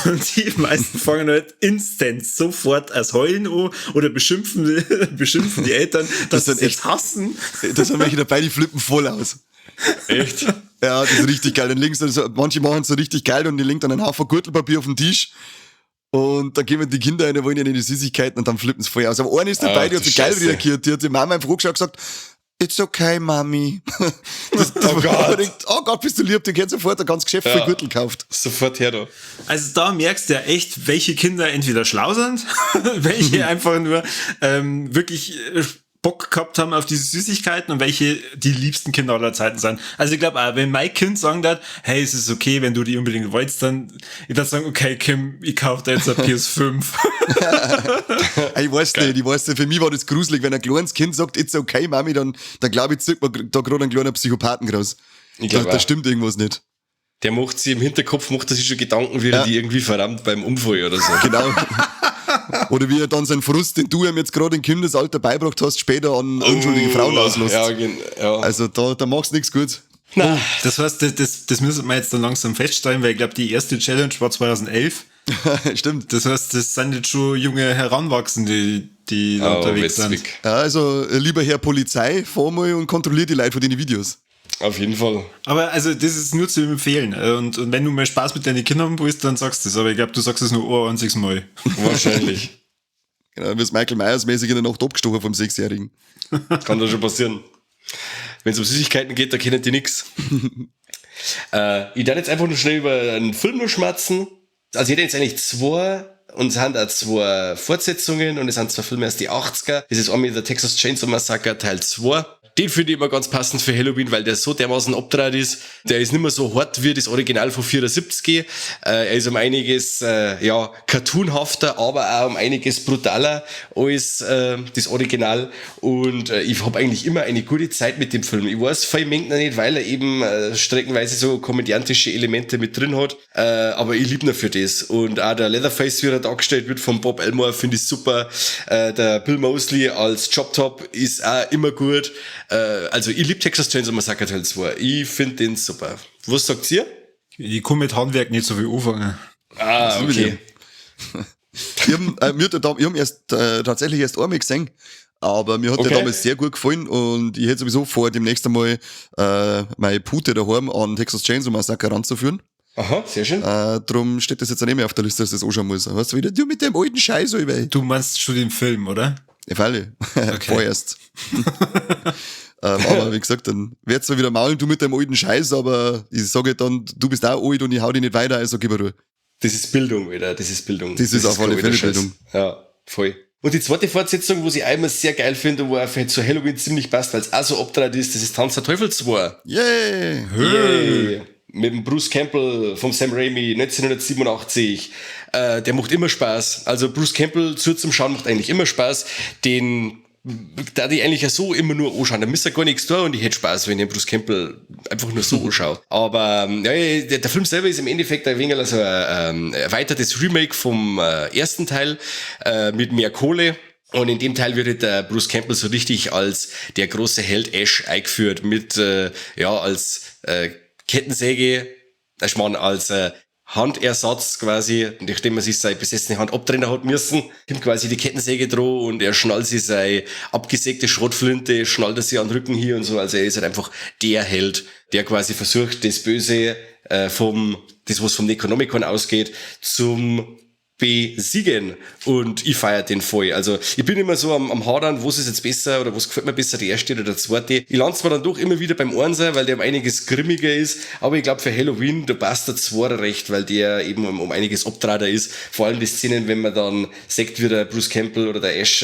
Und die meisten fangen halt instant sofort als Heulen an oder beschimpfen die Eltern, dass sie es echt hassen. Da sind welche dabei, die flippen voll aus. echt? Ja, das ist richtig geil. Dann legen sie so, manche machen es so richtig geil und die legen dann einen Haufen Gürtelpapier auf den Tisch. Und dann gehen die Kinder rein, wollen ja nicht die Süßigkeiten und dann flippen sie voll aus. Aber eine ist dabei, die hat so geil reagiert. Die hat die Mama einfach angeschaut und gesagt, it's okay, Mami. Oh Gott, bist du lieb, die geht sofort ein ganzes Geschäft für Gürtel gekauft. Sofort her da. Also da merkst du ja echt, welche Kinder entweder schlau sind, welche einfach nur wirklich Bock gehabt haben auf diese Süßigkeiten und welche die liebsten Kinder aller Zeiten sind. Also ich glaube auch, wenn mein Kind sagen darf, hey, es ist okay, wenn du die unbedingt wolltest, dann ich würde sagen, okay, Kim, ich kaufe dir jetzt eine PS5. Ich weiß nicht, für mich war das gruselig, wenn ein kleines Kind sagt, it's okay, Mami, dann glaube ich, zieht man da gerade einen kleinen Psychopathen raus. Ich glaub Da stimmt irgendwas nicht. Der macht sich im Hinterkopf, macht er sich schon Gedanken, wie er die irgendwie verrammt beim Unfall oder so. Genau. Oder wie er dann seinen Frust, den du ihm jetzt gerade im Kindesalter beigebracht hast, später an unschuldige Frauen auslässt. Ja. Also da machst du nichts gut. Nein. Das heißt, das müssen wir jetzt dann langsam feststellen, weil ich glaube, die erste Challenge war 2011. Stimmt. Das heißt, das sind jetzt schon junge Heranwachsende, die da unterwegs sind. Ja, also, lieber Herr Polizei, fahr mal und kontrollier die Leute von den Videos. Auf jeden Fall. Aber also das ist nur zu empfehlen. Und wenn du mal Spaß mit deinen Kindern haben willst, dann sagst du das. Aber ich glaube, du sagst es nur ein einziges Mal. Wahrscheinlich. Genau, wie es Michael Myers mäßig in der Nacht abgestochen vom 6-Jährigen. Kann da schon passieren. Wenn es um Süßigkeiten geht, da kennen die nix. Ich darf jetzt einfach nur schnell über einen Film nur schmatzen. Also jeder jetzt eigentlich 2 und es sind auch 2 Fortsetzungen und es sind 2 Filme aus die 80er. Das ist einmal The Texas Chainsaw Massacre Teil 2. Den finde ich immer ganz passend für Halloween, weil der so dermaßen abgedreht ist. Der ist nicht mehr so hart wie das Original von 74. Er ist um einiges cartoonhafter, aber auch um einiges brutaler als das Original. Und ich habe eigentlich immer eine gute Zeit mit dem Film. Ich weiß, viel mengt nicht, weil er eben streckenweise so komödiantische Elemente mit drin hat. Aber ich liebe ihn für das. Und auch der Leatherface, wie er dargestellt wird von Bob Elmore, finde ich super. Der Bill Moseley als Chop Top ist auch immer gut. Also ich liebe Texas Chainsaw Massacre Teil 2. Ich finde den super. Was sagt ihr? Ich kann mit Handwerk nicht so viel anfangen. Ah, okay. Wir haben tatsächlich erst einmal gesehen, aber mir hat der damals sehr gut gefallen und ich hätte sowieso vor, demnächst einmal meine Pute daheim an Texas Chainsaw Massacre ranzuführen. Aha, sehr schön. Drum steht das jetzt auch nicht mehr auf der Liste, dass das anschauen muss. Weißt du wieder, du mit dem alten Scheiß, ey. Du meinst schon den Film, oder? Ja, Falle. Vorerst. Aber wie gesagt, dann wird's zwar wieder maulen, du mit deinem alten Scheiß, aber ich sage dann, du bist auch alt und ich hau dich nicht weiter, also gib mir Ruhe. Das ist Bildung, Alter. Das ist Bildung. Das ist auf alle Fälle Bildung. Ja, voll. Und die zweite Fortsetzung, wo ich einmal sehr geil finde, wo auch zu Halloween ziemlich passt, weil es auch so abgedreht ist, das ist Tanz der Teufel 2. Yay! Yay! Mit dem Bruce Campbell vom Sam Raimi 1987. Der macht immer Spaß. Also Bruce Campbell zum Schauen macht eigentlich immer Spaß. Da die eigentlich ja so immer nur anschauen. Da müsst ihr gar nichts tun und ich hätte Spaß, wenn ich Bruce Campbell einfach nur so anschaue. Aber der Film selber ist im Endeffekt ein wenig also ein erweitertes Remake vom ersten Teil mit mehr Kohle. Und in dem Teil wird der Bruce Campbell so richtig als der große Held Ash eingeführt mit als Kettensäge, als Handersatz quasi, nachdem man sich seine besessene Hand abtrennen hat müssen, kommt quasi die Kettensäge droh und er schnallt sich seine abgesägte Schrotflinte, schnallt er sich an den Rücken hier und so. Also er ist halt einfach der Held, der quasi versucht, das Böse das was vom Necronomicon ausgeht, zum besiegen. Und ich feiere den voll. Also ich bin immer so am Hadern, was ist jetzt besser oder was gefällt mir besser, der erste oder der zweite. Ich lande zwar dann doch immer wieder beim Einser, weil der um einiges grimmiger ist, aber ich glaube für Halloween, da passt der Zweiter recht, weil der eben um einiges abtrader ist. Vor allem die Szenen, wenn man dann sagt, wie der Bruce Campbell oder der Ash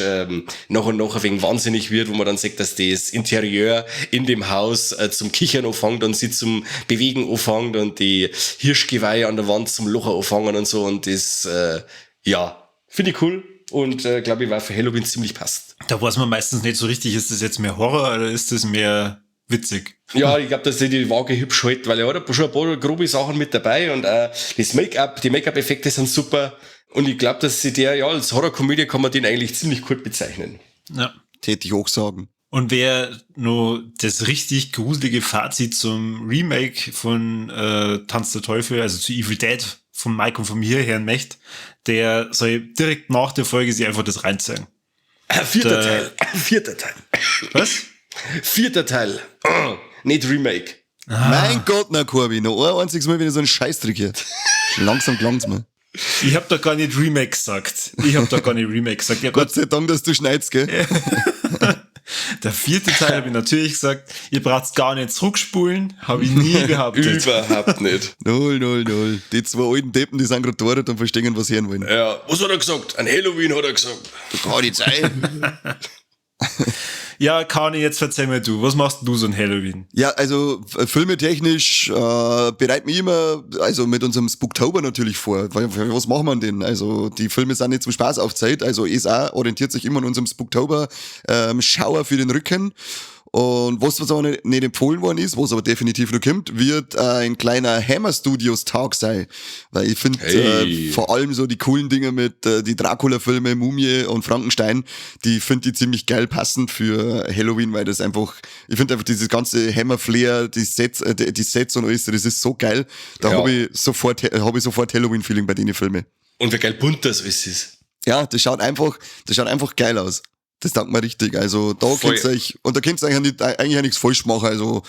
nach und nach ein wenig wahnsinnig wird, wo man dann sagt, dass das Interieur in dem Haus zum Kichern anfängt und sie zum Bewegen anfängt und die Hirschgeweihe an der Wand zum Locher anfangen und so, und das ja, finde ich cool und glaube ich, war für Halloween ziemlich passt. Da weiß man meistens nicht so richtig, ist das jetzt mehr Horror oder ist das mehr witzig? Ja, ich glaube, dass die Waage hübsch hält, weil er hat schon ein paar grobe Sachen mit dabei und das Make-up, die Make-up-Effekte sind super und ich glaube, dass sie als Horrorkomödie kann man den eigentlich ziemlich gut bezeichnen. Ja. Täte ich auch sagen. Und wer nur das richtig gruselige Fazit zum Remake von Tanz der Teufel, also zu Evil Dead von Mike und von mir hören möchte, der soll direkt nach der Folge sich einfach das reinziehen. Vierter Teil. Was? Vierter Teil. Nicht Remake. Mein Gott, na Corby, noch ein einziges Mal wieder so ein Scheißtrick hier. Langsam klang's mal. Ich hab da gar nicht Remake gesagt. Ja, Gott sei Dank, dass du schneidest, gell? Der vierte Teil habe ich natürlich gesagt, ihr braucht's gar nicht zurückspulen, habe ich nie behauptet. Überhaupt nicht. 0. Die zwei alten Deppen, die sind gerade dort und verstehen, was sie hören wollen. Ja, was hat er gesagt? An Halloween hat er gesagt. Gar die Zeit. Ja, Kani, jetzt erzähl mir du, was machst du so an Halloween? Ja, also filmetechnisch bereiten wir immer, also mit unserem Spooktober natürlich vor. Was machen wir denn? Also die Filme sind nicht zum Spaß auf Zeit, also ESA orientiert sich immer an unserem Spooktober Schauer für den Rücken. Und was aber nicht empfohlen worden ist, was aber definitiv noch kommt, wird ein kleiner Hammer Studios Tag sein. Weil ich finde vor allem so die coolen Dinge mit die Dracula-Filme, Mumie und Frankenstein, die finde ich ziemlich geil passend für Halloween, weil das einfach, ich finde einfach dieses ganze Hammer-Flair, die Sets und alles, das ist so geil. Da habe ich sofort Halloween-Feeling bei den Filmen. Und wie geil bunt das alles ist. Ja, das schaut einfach geil aus. Das taugt mir richtig. Also da könnt ihr euch, und da könnt ihr eigentlich auch nichts falsch machen. Also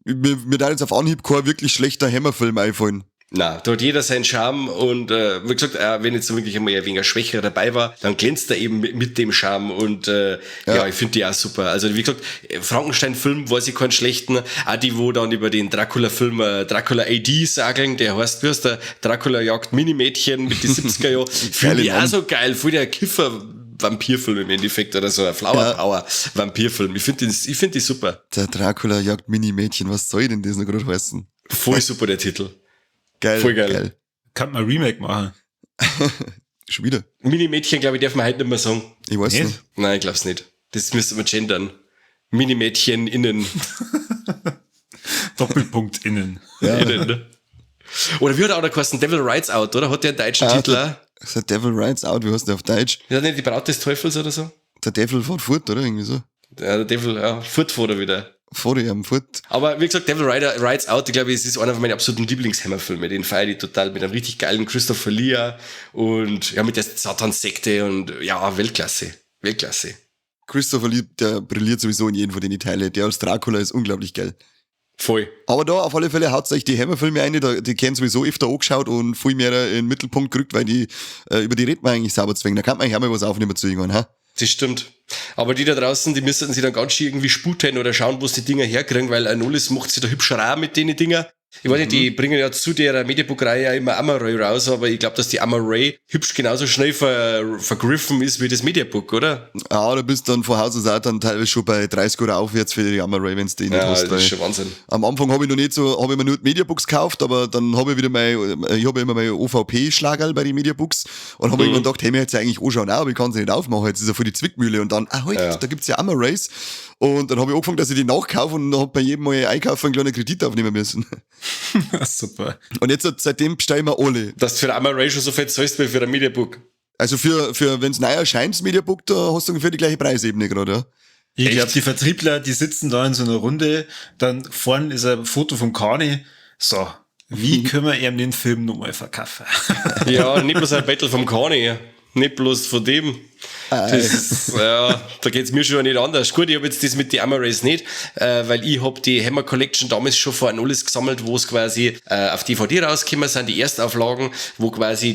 mir da jetzt auf Anhieb kein wirklich schlechter Hammerfilm einfallen. Na, da hat jeder seinen Charme und wie gesagt, wenn jetzt so wirklich einmal ein wenig schwächer dabei war, dann glänzt er eben mit dem Charme und ja, ich finde die auch super. Also wie gesagt, Frankenstein-Film weiß ich keinen schlechten, auch die, wo dann über den Dracula-Film Dracula AD sagen, der heißt, wie heißt der, Dracula jagt Minimädchen mit den 70er Jahren, finde ich auch so geil, voll der Kiffer Vampirfilm im Endeffekt oder so ein Flower Power Vampirfilm. Ich finde die super. Der Dracula jagt Mini-Mädchen, was soll denn das noch gerade heißen? Voll super der Titel. Geil. Voll geil. Kann man Remake machen. Schon wieder. Mini-Mädchen, glaube ich, darf man heute nicht mehr sagen. Ich weiß nicht. Nein, ich glaube es nicht. Das müsste man gendern. Mini-Mädchen innen. Doppelpunkt innen. Ja. Innen. Oder wie hat er auch noch geheißen? Devil Rides Out, oder? Hat der einen deutschen Titel auch? The Devil Rides Out, wie heißt der auf Deutsch? Ist das nicht die Braut des Teufels oder so? Der Devil fährt fort, oder? Irgendwie so. Ja, der Devil, fort vor er wieder. Vor ihm fort. Aber wie gesagt, Devil Rides Out, ich glaube, es ist einer von meinen absoluten Lieblingshammerfilme. Den feiere ich total mit einem richtig geilen Christopher Lee und ja, mit der Satan-Sekte und ja, Weltklasse. Weltklasse. Christopher Lee, der brilliert sowieso in jedem von den Teilen. Der als Dracula ist unglaublich geil. Voll. Aber da auf alle Fälle haut euch die Hammerfilme ein, die kennen sowieso öfter angeschaut und viel mehr in den Mittelpunkt gerückt, weil über die redet man eigentlich sauber zwingen. Da kann man eigentlich auch mal was aufnehmen zu irgendwann, ha? Das stimmt. Aber die da draußen, die müssten sich dann ganz schön irgendwie sputen oder schauen, wo sie die Dinger herkriegen, weil Anolis macht sich da hübsch rar mit den Dinger. Ich weiß nicht, die bringen ja zu der Mediabook-Reihe ja immer Amaray raus, aber ich glaube, dass die Amaray hübsch genauso schnell vergriffen ist wie das Mediabook, oder? Ja, du bist dann von Haus aus auch dann teilweise schon bei 30 oder aufwärts für die Amaray, wenn du die nicht hast. Das ist schon Wahnsinn. Am Anfang habe ich mir nur die Mediabooks gekauft, aber dann habe ich wieder ich habe immer meine OVP-Schlagerl bei den Mediabooks und habe irgendwann gedacht, hey, mir jetzt eigentlich anschauen, aber ich kann sie nicht aufmachen, jetzt ist ja voll die Zwickmühle und dann, da gibt's ja Amarays. Und dann habe ich angefangen, dass ich die nachkaufe und habe bei jedem Mal einkaufen einen kleinen Kredit aufnehmen müssen. Super. Und jetzt seitdem bestellen wir alle. Dass du für ein Amaray schon so viel zahlst wie für ein Mediabook. Also für wenn es neu erscheint, das Mediabook, da hast du ungefähr die gleiche Preisebene gerade, ja? Ich glaube, die Vertriebler, die sitzen da in so einer Runde, dann vorne ist ein Foto vom Kani. So, wie können wir ihm den Film nochmal verkaufen? Ja, nicht bloß ein Battle vom Kani, nicht bloß von dem. Da geht's mir schon nicht anders. Gut, ich habe jetzt das mit die Hammer Race nicht, weil ich habe die Hammer Collection damals schon von Anolis gesammelt, wo es quasi auf DVD rausgekommen sind, die Erstauflagen, wo quasi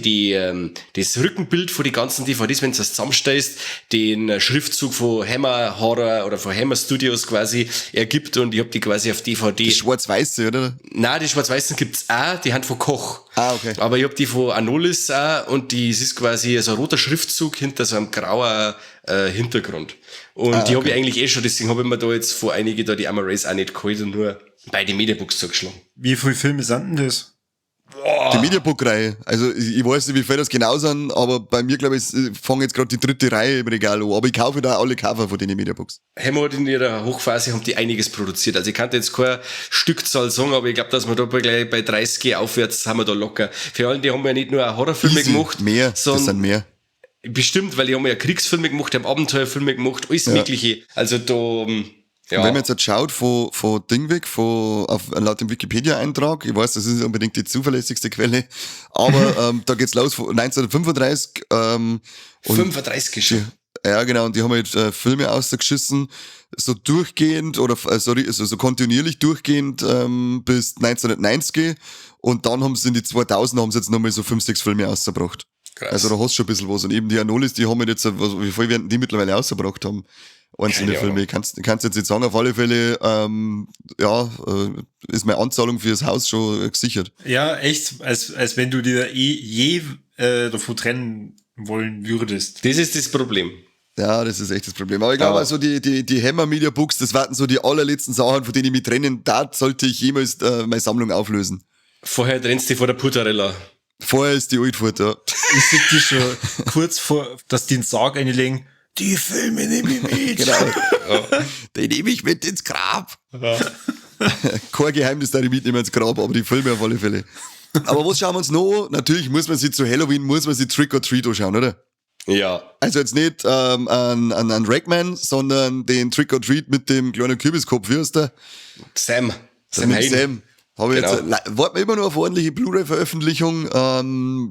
das Rückenbild von die ganzen DVDs, wenn du das zusammenstellst, den Schriftzug von Hammer Horror oder von Hammer Studios quasi ergibt, und ich habe die quasi auf DVD. Die schwarz-weiße, oder? Nein, die schwarz-weißen gibt's auch, die haben von Koch. Okay. Aber ich hab die von Anolis auch, und es ist quasi so ein roter Schriftzug hinter so einem grauen Hintergrund. Und die habe ich eigentlich schon, deswegen habe ich mir da jetzt vor einige da die Hammer Race auch nicht geholt und nur bei den Mediabooks zugeschlagen. Wie viele Filme sind denn das? Die Mediabook-Reihe. Also ich weiß nicht, wie viel das genau sind, aber bei mir, glaube ich, fange jetzt gerade die 3. Reihe im Regal an. Aber ich kaufe da alle Cover von den Mediabooks. Hammer hat in ihrer Hochphase haben die einiges produziert. Also ich kann jetzt keine Stückzahl sagen, aber ich glaube, dass wir da gleich bei 30 aufwärts haben wir da locker. Für alle, die haben ja nicht nur Horrorfilme gemacht. Mehr, das sind mehr. Bestimmt, weil die haben ja Kriegsfilme gemacht, die haben Abenteuerfilme gemacht, alles Mögliche. Also da, ja. Und wenn man jetzt schaut, von Ding weg, laut dem Wikipedia-Eintrag, ich weiß, das ist nicht unbedingt die zuverlässigste Quelle, aber da geht's los von 1935. 35 schon. Ja, genau, und die haben halt Filme ausgeschissen, so durchgehend oder so kontinuierlich durchgehend bis 1990, und dann haben sie in die 2000 haben sie jetzt nochmal so 5, 6 Filme ausgebracht. Krass. Also da hast du schon ein bisschen was. Und eben die Anolis, die haben halt jetzt, wie viel werden die mittlerweile ausgebracht haben? Einzelne Filme. Kannst jetzt nicht sagen, auf alle Fälle, ist meine Anzahlung fürs Haus schon gesichert. Ja, echt, als wenn du dir je davon trennen wollen würdest. Das ist das Problem. Ja, das ist echt das Problem. Aber ich glaube, also die Hammer Media Books, das warten so die allerletzten Sachen, von denen ich mich trennen darf, sollte ich jemals meine Sammlung auflösen. Vorher trennst du dich vor der Puttarella. Vorher ist die Altfurt, ja. Ich sehe die schon kurz vor, dass die den Sarg einlegen. Die Filme nehme ich mit. Genau. Die nehme ich mit ins Grab. Ja. Kein Geheimnis, da ich mitnehmen ins Grab, aber die Filme auf alle Fälle. Aber was schauen wir uns noch? Natürlich muss man sich zu Halloween, Trick or Treat anschauen, oder? Ja. Also jetzt nicht an Ragman, sondern den Trick or Treat mit dem kleinen Kürbiskopf, wie heißt der? Sam Mit Hain. Sam. Habe ich Genau. jetzt, warten wir immer noch auf ordentliche Blu-ray-Veröffentlichung.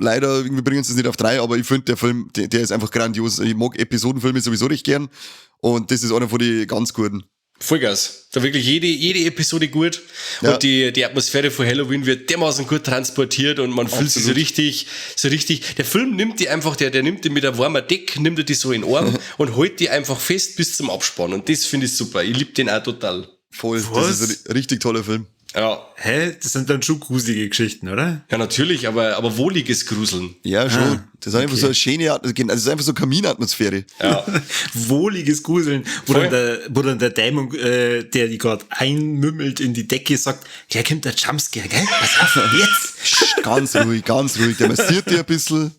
Leider irgendwie bringen sie es nicht auf 3, aber ich finde, der Film, der ist einfach grandios. Ich mag Episodenfilme sowieso recht gern. Und das ist einer von den ganz guten. Vollgas. Da wirklich jede Episode gut. Ja. Und die Atmosphäre von Halloween wird dermaßen gut transportiert, und man fühlt sich so richtig. Der Film nimmt die einfach, der nimmt die mit einem warmen Deck, nimmt die so in den Arm und hält die einfach fest bis zum Abspann. Und das finde ich super. Ich liebe den auch total. Voll. Was? Das ist ein richtig toller Film. Ja. Hä? Das sind dann schon gruselige Geschichten, oder? Ja, natürlich, aber wohliges Gruseln. Ja, schon. Das ist einfach so eine schöne, also das ist einfach so Kaminatmosphäre. Ja. Wohliges Gruseln, wo dann der Dämon, der die gerade einmümmelt in die Decke, sagt, ja, kommt der Jumpscare, gell? Pass auf, jetzt! Ganz ruhig. Der massiert dir ein bisschen.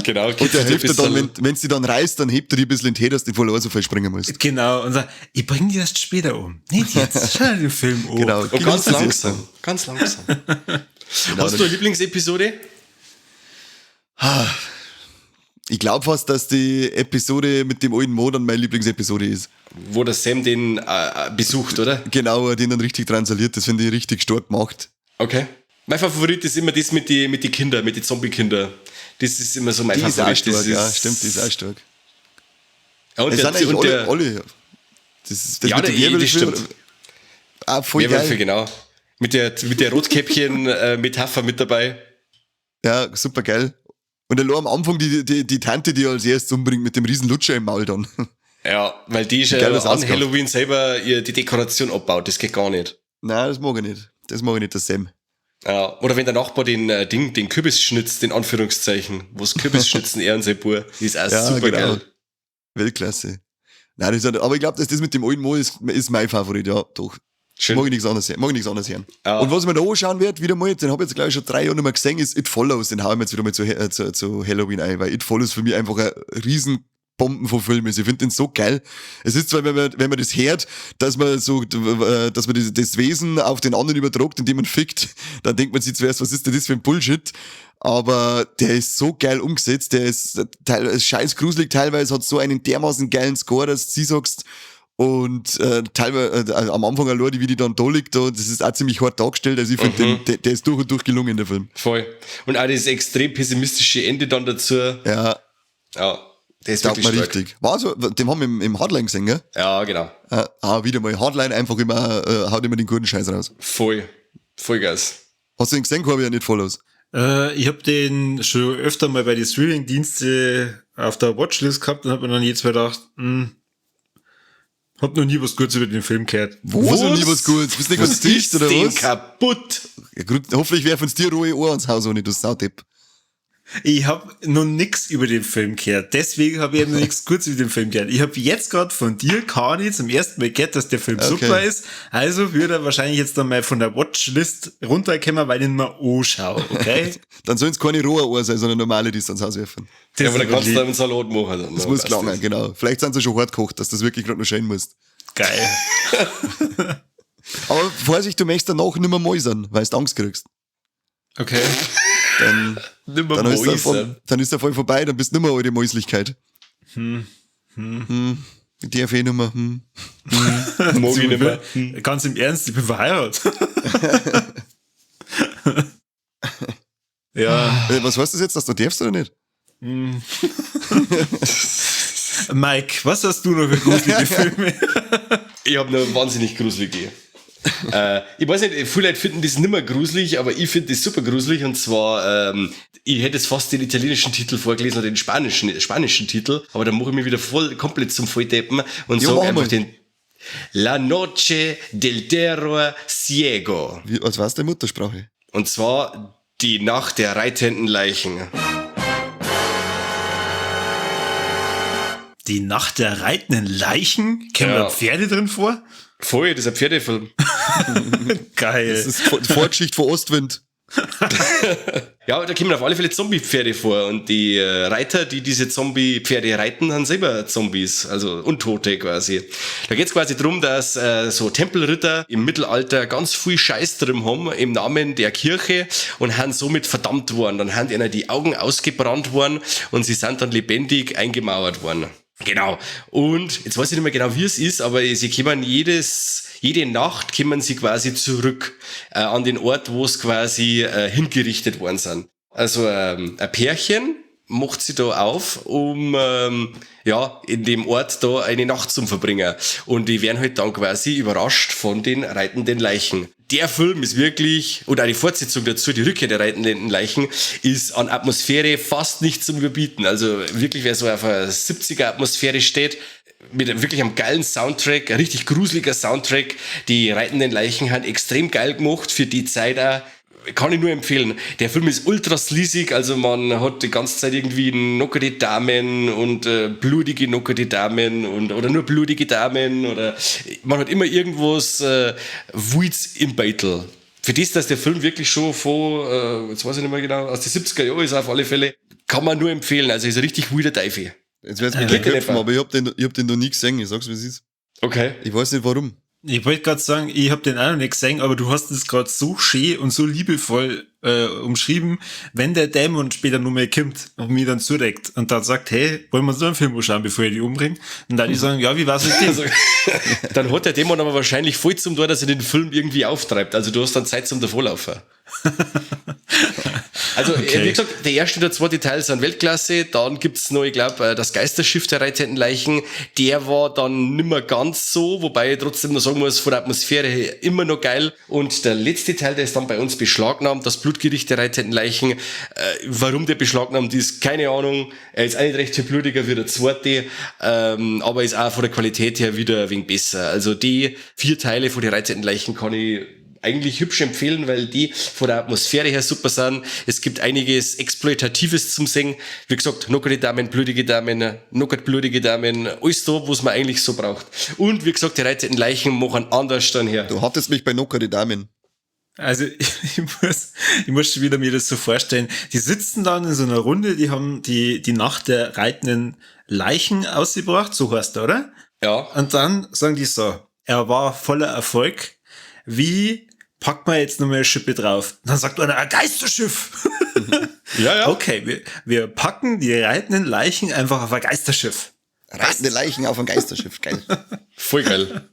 Genau. Und der hilft dir dann, wenn sie dann reißt, dann hebt er die ein bisschen in den Tee, dass du voll so viel springen musst. Genau, und sagt, ich bring die erst später um. Nicht jetzt, schau dir den Film um. Genau. Und ganz Genieß es langsam. Ganz langsam. Genau. Hast du eine Lieblingsepisode? Ich glaube fast, dass die Episode mit dem alten Mo dann meine Lieblingsepisode ist. Wo der Sam den besucht, oder? Genau, den dann richtig transaliert, das finde ich richtig stark gemacht. Okay. Mein Favorit ist immer das mit die Kinder, mit die Zombie-Kinder. Das ist immer so mein Die ist auch Favorit. stark, ja, stimmt, die ist auch stark. Ja, und Das sind eigentlich der, alle. Das ist das Ja, mit den das Werwölfen. stimmt. Voll Werwölfe, geil. genau. Mit der Rotkäppchen-Metapher mit dabei. Ja, super geil. Und dann am Anfang die Tante, die als erstes umbringt mit dem riesen Lutscher im Maul dann. Ja, weil die Wie geil das an ausgeht. Halloween selber die Dekoration abbaut. Das geht gar nicht. Nein, das mag ich nicht. Das mag ich nicht, der Sam. Ja, oder wenn der Nachbar den Kürbis schnitzt, in Anführungszeichen, wo es Kürbis schnitzen, er und sein Bub, ist auch Ja, super genau. geil. Weltklasse. Nein, das ist, aber ich glaube, dass das mit dem alten Mo ist mein Favorit, ja, doch. Schön. Mag ich nichts anderes hören. Ja. Und was ich mir da anschauen wird, wieder mal, den habe ich jetzt, glaube ich, schon 3 Jahre nicht mehr gesehen, ist It Follows. Den hau ich mir jetzt wieder mal zu Halloween ein, weil It Follows für mich einfach ein riesen Bomben von Film ist. Ich finde den so geil. Es ist zwar, wenn man das hört, dass man das Wesen auf den anderen übertragt, indem man fickt, dann denkt man sich zuerst, was ist denn das für ein Bullshit? Aber der ist so geil umgesetzt, der ist teilweise scheiß gruselig, teilweise hat so einen dermaßen geilen Score, dass du sie sagst. Und teilweise am Anfang allein, wie die dann da liegt, das ist auch ziemlich hart dargestellt. Also ich finde, der ist durch und durch gelungen, der Film. Voll. Und auch das extrem pessimistische Ende dann dazu. Ja, Ja. Der ist Taugt wirklich mir stark. richtig. War so, den haben wir im Hardline gesehen, gell? Ja, genau. Wieder mal. Hardline einfach immer, haut immer den guten Scheiß raus. Vollgas. Hast du den gesehen? Habe ich ja nicht voll aus. Ich habe den schon öfter mal bei den Streaming-Dienste auf der Watchlist gehabt und habe mir dann jetzt mal gedacht, hab noch nie was Gutes über den Film gehört. Wo ist denn nie was Gutes? Bist du nicht ganz dicht, oder den was? kaputt. Ja, hoffentlich werfen uns dir rohe Ohr ans Haus, ohne du Saudepp. Ich habe noch nix über den Film gehört. Deswegen habe ich eben noch nichts Gutes über den Film gehört. Ich habe jetzt gerade von dir, Kani, zum ersten Mal gehört, dass der Film super ist. Also würde er wahrscheinlich jetzt dann mal von der Watchlist runterkommen, weil ich ihn mal anschaue, okay? Dann sollen es keine rohe Ohr sein, sondern normale, die es ans Haus werfen. Das Ja, aber da ist kannst du lieb. dann einen Salat machen. Dann, Das muss klar, genau. Vielleicht sind sie schon hart gekocht, dass du das wirklich gerade noch schön musst. Geil. Aber Vorsicht, du möchtest danach nicht mehr mäusern, weil du Angst kriegst. Okay. Dann ist der Fall vorbei, dann bist du nicht mehr eure Mäuslichkeit. Die FE-Nummer. Mag ich nicht mehr. Ganz im Ernst, ich bin verheiratet. Ja. Was heißt das jetzt, dass du darfst oder nicht? Mike, was hast du noch für gruselige Filme? Ich habe eine wahnsinnig gruselige. Ich weiß nicht, viele Leute finden das nicht mehr gruselig, aber ich finde das super gruselig. Und zwar, ich hätte jetzt fast den italienischen Titel vorgelesen oder den spanischen Titel, aber dann mache ich mich wieder komplett zum Volldeppen und sage einfach den La Noche del Terror Ciego. Was war deine Muttersprache? Und zwar die Nacht der reitenden Leichen. Die Nacht der reitenden Leichen? Kommen da Pferde drin vor? Voll, das ist ein Pferdefilm. Geil. Das ist die Vorgeschichte von Ostwind. Ja, da kommen auf alle Fälle Zombie-Pferde vor und die Reiter, die diese Zombie-Pferde reiten, haben selber Zombies, also Untote quasi. Da geht's quasi drum, dass so Tempelritter im Mittelalter ganz viel Scheiß drin haben im Namen der Kirche und haben somit verdammt worden. Dann haben ihnen die Augen ausgebrannt worden und sie sind dann lebendig eingemauert worden. Genau. Und jetzt weiß ich nicht mehr genau, wie es ist, aber sie kommen jede Nacht kommen sie quasi zurück an den Ort, wo es quasi hingerichtet worden sind. Also ein Pärchen macht sie da auf, um in dem Ort da eine Nacht zum Verbringen. Und die werden halt dann quasi überrascht von den reitenden Leichen. Der Film ist wirklich, oder eine Fortsetzung dazu, die Rückkehr der reitenden Leichen, ist an Atmosphäre fast nicht zum Überbieten. Also wirklich, wer so auf einer 70er-Atmosphäre steht, mit wirklich einem geilen Soundtrack, ein richtig gruseliger Soundtrack. Die reitenden Leichen haben extrem geil gemacht für die Zeit auch. Kann ich nur empfehlen. Der Film ist ultra sleazig, also man hat die ganze Zeit irgendwie knockerte Damen und blutige knockerte Damen oder nur blutige Damen oder man hat immer irgendwas Wilds im Beitel. Für das, dass der Film wirklich schon von, jetzt weiß ich nicht mehr genau, aus den 70er Jahren ist auf alle Fälle, kann man nur empfehlen. Also ist ein richtig weirder Teufel. Jetzt wär's mit den Köpfen, aber ich hab den noch nie gesehen. Ich sag's, wie es ist. Okay. Ich weiß nicht warum. Ich wollte gerade sagen, ich habe den auch noch nicht gesehen, aber du hast es gerade so schön und so liebevoll umschrieben, wenn der Dämon später nur mehr kommt und mich dann zudeckt und dann sagt, hey, wollen wir uns nur einen Film anschauen, bevor ich die umbringe? Und dann die sagen, ja, wie war's mit dem? Also, dann hat der Dämon aber wahrscheinlich voll zum Tor, dass er den Film irgendwie auftreibt. Also du hast dann Zeit zum Davonlaufen. Also, Okay. wie gesagt, der erste und der zweite Teil sind Weltklasse. Dann gibt's noch, ich glaube, das Geisterschiff der reitenden Leichen. Der war dann nimmer ganz so, wobei ich trotzdem noch sagen muss, von der Atmosphäre her immer noch geil. Und der letzte Teil, der ist dann bei uns beschlagnahmt, das Blutgericht der reitenden Leichen. Warum der beschlagnahmt ist, keine Ahnung. Er ist auch nicht recht viel blutiger wie der zweite, aber ist auch von der Qualität her wieder ein wenig besser. Also die 4 Teile von den reitenden Leichen kann ich eigentlich hübsch empfehlen, weil die von der Atmosphäre her super sind. Es gibt einiges Exploitatives zum Singen. Wie gesagt, knockerte Damen, blutige Damen, knockert blutige Damen, alles da, was man eigentlich so braucht. Und wie gesagt, die reitenden Leichen machen anders dann her. Du hattest mich bei Nocker die Damen. Also ich muss schon wieder mir das so vorstellen. Die sitzen dann in so einer Runde, die haben die Nacht der reitenden Leichen ausgebracht, so heißt er, oder? Ja. Und dann sagen die so, er war voller Erfolg. Wie packt man jetzt nochmal eine Schippe drauf? Und dann sagt einer, ein Geisterschiff. Ja. Okay, wir packen die reitenden Leichen einfach auf ein Geisterschiff. Reitende Leichen auf ein Geisterschiff, geil. Voll geil.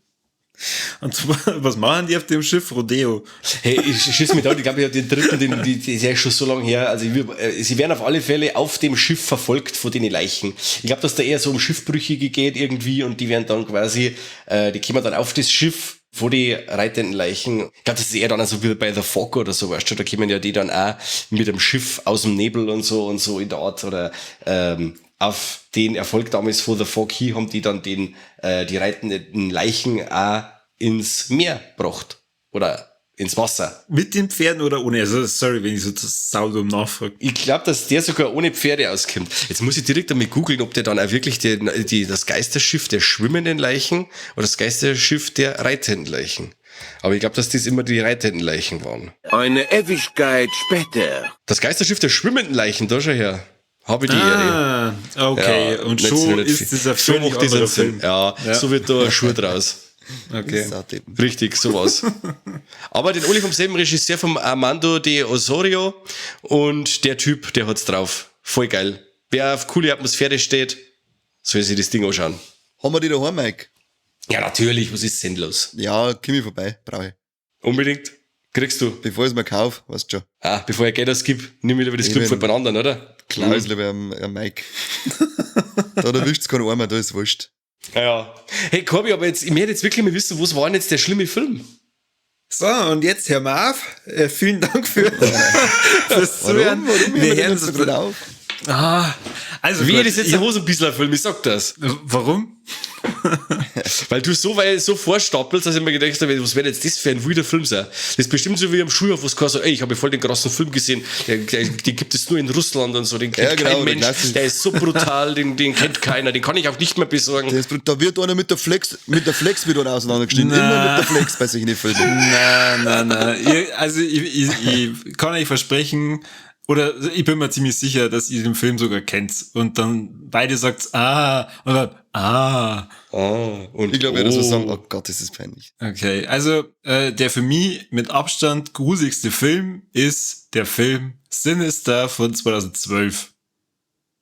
Und was machen die auf dem Schiff? Rodeo. Hey, ich schieß mich da, ich glaube, ich habe den dritten, der ist ja schon so lange her. Also sie werden auf alle Fälle auf dem Schiff verfolgt von den Leichen. Ich glaube, dass da eher so um Schiffbrüchige geht irgendwie und die werden dann quasi, die kommen dann auf das Schiff vor die reitenden Leichen. Ich glaube, das ist eher dann so wie bei The Fog oder so, weißt du, da kommen ja die dann auch mit dem Schiff aus dem Nebel und so in der Art oder auf den Erfolg damals vor The Fog hier haben die dann die reitenden Leichen auch ins Meer gebracht. Oder ins Wasser. Mit den Pferden oder ohne? Also, sorry, wenn ich so saudumm nachfrage. Ich glaube, dass der sogar ohne Pferde auskommt. Jetzt muss ich direkt einmal googeln, ob der dann auch wirklich das Geisterschiff der schwimmenden Leichen oder das Geisterschiff der reitenden Leichen. Aber ich glaube, dass das immer die reitenden Leichen waren. Eine Ewigkeit später. Das Geisterschiff der schwimmenden Leichen, da schau her. Habe ich die Ehre. Okay. Ja, und schon ist dieser Film völlig anderer Film. Ja, so wird da ein Schuh draus. Okay. Richtig, sowas. Aber den Oli vom selben Regisseur, vom Armando de Osorio, und der Typ, der hat's drauf. Voll geil. Wer auf coole Atmosphäre steht, soll sich das Ding anschauen. Haben wir die daheim, Mike? Ja, natürlich, was ist sinnlos? Ja, komm ich vorbei, brauche ich. Unbedingt. Kriegst du. Bevor ich es mir kaufe, weißt du schon. Bevor ich Geld ausgib, nimm wieder das Club von anderen, oder? Klar, ist lieber am Mike. Da erwischt's keinen Armer, da ist wurscht. Ja. Hey, Corby, aber jetzt, ich möchte jetzt wirklich mal wissen, was war denn jetzt der schlimme Film? So, und jetzt, Herr Marv, vielen Dank fürs Zuhören. Warum? Wir hören das so gut auf? Also Wie, gut, das ist jetzt ein Hosenbissler-Film, ich sag das. Warum? Weil du so vorstapelst, dass ich mir gedacht habe, was wäre jetzt das für ein wilder Film sein? Das ist bestimmt so wie am Schulhof, wo es so, ey, ich habe voll den krassen Film gesehen, den gibt es nur in Russland und so, den kennt kein Mensch, der ist so brutal, den kennt keiner, den kann ich auch nicht mehr besorgen. Da wird einer mit der Flex wird einer auseinandergeschnitten. Immer mit der Flex bei solchen Filmen. Nein. Also ich kann euch versprechen, oder ich bin mir ziemlich sicher, dass ihr den Film sogar kennt. Und dann beide sagt, und dann, Und ich glaube, er so sagen, oh Gott, das ist peinlich. Okay, also der für mich mit Abstand gruseligste Film ist der Film Sinister von 2012.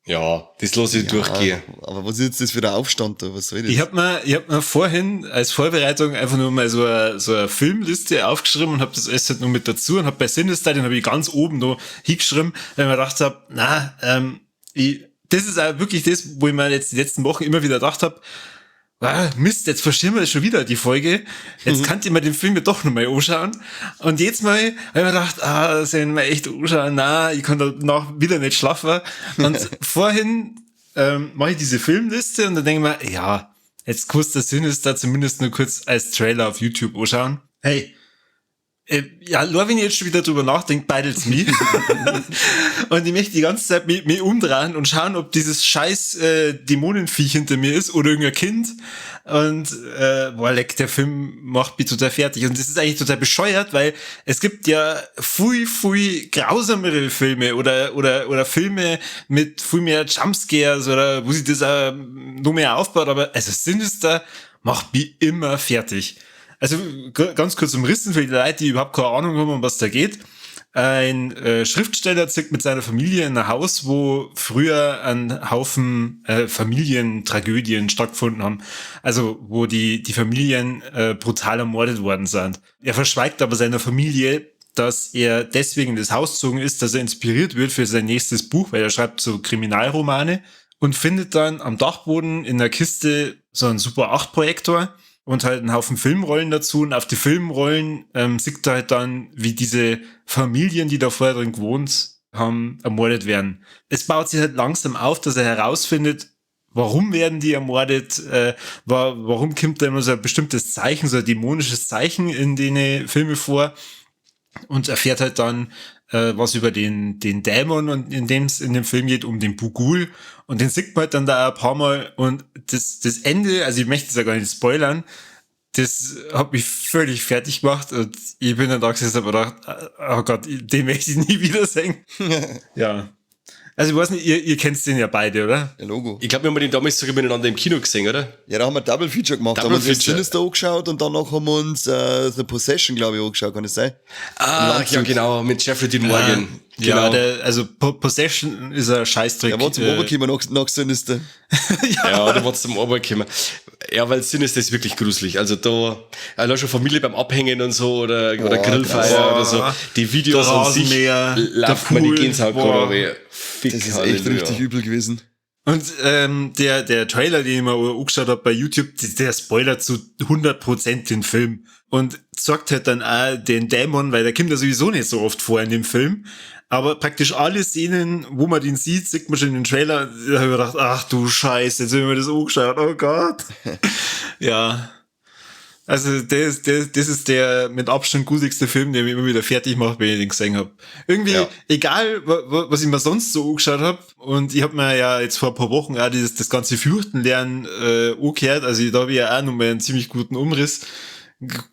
Ja, das lasse ich durchgehen. Aber was ist jetzt das für der Aufstand da? Was soll das? Ich hab mir vorhin als Vorbereitung einfach nur mal so eine Filmliste aufgeschrieben und hab das alles halt nur mit dazu und hab bei Sinister, den habe ich ganz oben da hingeschrieben, weil ich mir gedacht hab, das ist auch wirklich das, wo ich mir jetzt die letzten Wochen immer wieder gedacht hab, Mist, jetzt verschieben wir das schon wieder, die Folge. Jetzt kann ich mir den Film ja doch nochmal anschauen. Und jetzt mal habe ich mir gedacht, das sollen wir echt anschauen. Ich kann danach wieder nicht schlafen. Und vorhin mache ich diese Filmliste und dann denke ich mir, jetzt kostet der Sinister zumindest nur kurz als Trailer auf YouTube anschauen. Hey, nur wenn ich jetzt schon wieder drüber nachdenke, beidelt's mich. Und ich möchte die ganze Zeit mich umdrehen und schauen, ob dieses scheiß Dämonenviech hinter mir ist oder irgendein Kind. Und der Film macht mich total fertig. Und das ist eigentlich total bescheuert, weil es gibt ja viel grausamere Filme oder Filme mit viel mehr Jumpscares oder wo sich das auch noch mehr aufbaut. Aber also Sinister macht mich immer fertig. Also ganz kurz umrissen für die Leute, die überhaupt keine Ahnung haben, um was da geht. Ein Schriftsteller zieht mit seiner Familie in ein Haus, wo früher ein Haufen Familientragödien stattgefunden haben. Also wo die Familien brutal ermordet worden sind. Er verschweigt aber seiner Familie, dass er deswegen in das Haus gezogen ist, dass er inspiriert wird für sein nächstes Buch, weil er schreibt so Kriminalromane und findet dann am Dachboden in der Kiste so einen Super 8-Projektor und halt einen Haufen Filmrollen dazu. Und auf die Filmrollen sieht er halt dann, wie diese Familien, die da vorher drin gewohnt haben, ermordet werden. Es baut sich halt langsam auf, dass er herausfindet, warum werden die ermordet, warum kommt da immer so ein bestimmtes Zeichen, so ein dämonisches Zeichen in den Filmen vor, und erfährt halt dann was über den Dämon, und in dem es in dem Film geht, um den Bugul, und den sieht man halt dann da ein paar Mal, und das Ende, also ich möchte es ja gar nicht spoilern, das hat mich völlig fertig gemacht, und ich bin dann da gesessen und gedacht, oh Gott, den möchte ich nie wiedersehen. Ja. Also ich weiß nicht, ihr kennt den ja beide, oder? Ja, Logo. Ich glaube, wir haben den damals sogar miteinander im Kino gesehen, oder? Ja, da haben wir Double Feature gemacht. Da haben wir uns Sinister angeschaut und danach haben wir uns The Possession, glaube ich, angeschaut, kann das sein? Ja, genau, mit Jeffrey Dean Morgan. Ja, Genau. also Possession ist ein Scheißdreck. Ja, warte, Oberkimmer nach Sinister. Ja, da war's zum Oberkommen. Ja, weil Sinister ist wirklich gruselig. Also da, allein schon Familie beim Abhängen und so oder Grillfeier boah. oder so. Die Videos Der an sich Rasenmäher, laufen der mir die Pool, Gänsehaut boah. gerade weg. Fick Das ist echt Halleluja. richtig übel gewesen. Und der Trailer, den ich mir angeschaut habe bei YouTube, der spoilert zu 100% den Film. Und sagt halt dann auch den Dämon, weil der kommt ja sowieso nicht so oft vor in dem Film. Aber praktisch alle Szenen, wo man den sieht man schon in den Trailer. Da habe ich gedacht, ach du Scheiße, jetzt habe ich mir das angeschaut. Oh Gott. Ja. Also das ist der mit Abstand gruseligste Film, der mich immer wieder fertig macht, wenn ich den gesehen habe. Irgendwie, Ja. egal, was ich mir sonst so angeschaut habe, und ich habe mir ja jetzt vor ein paar Wochen auch das ganze Fürchten lernen angehört, also da habe ich ja auch nochmal einen ziemlich guten Umriss.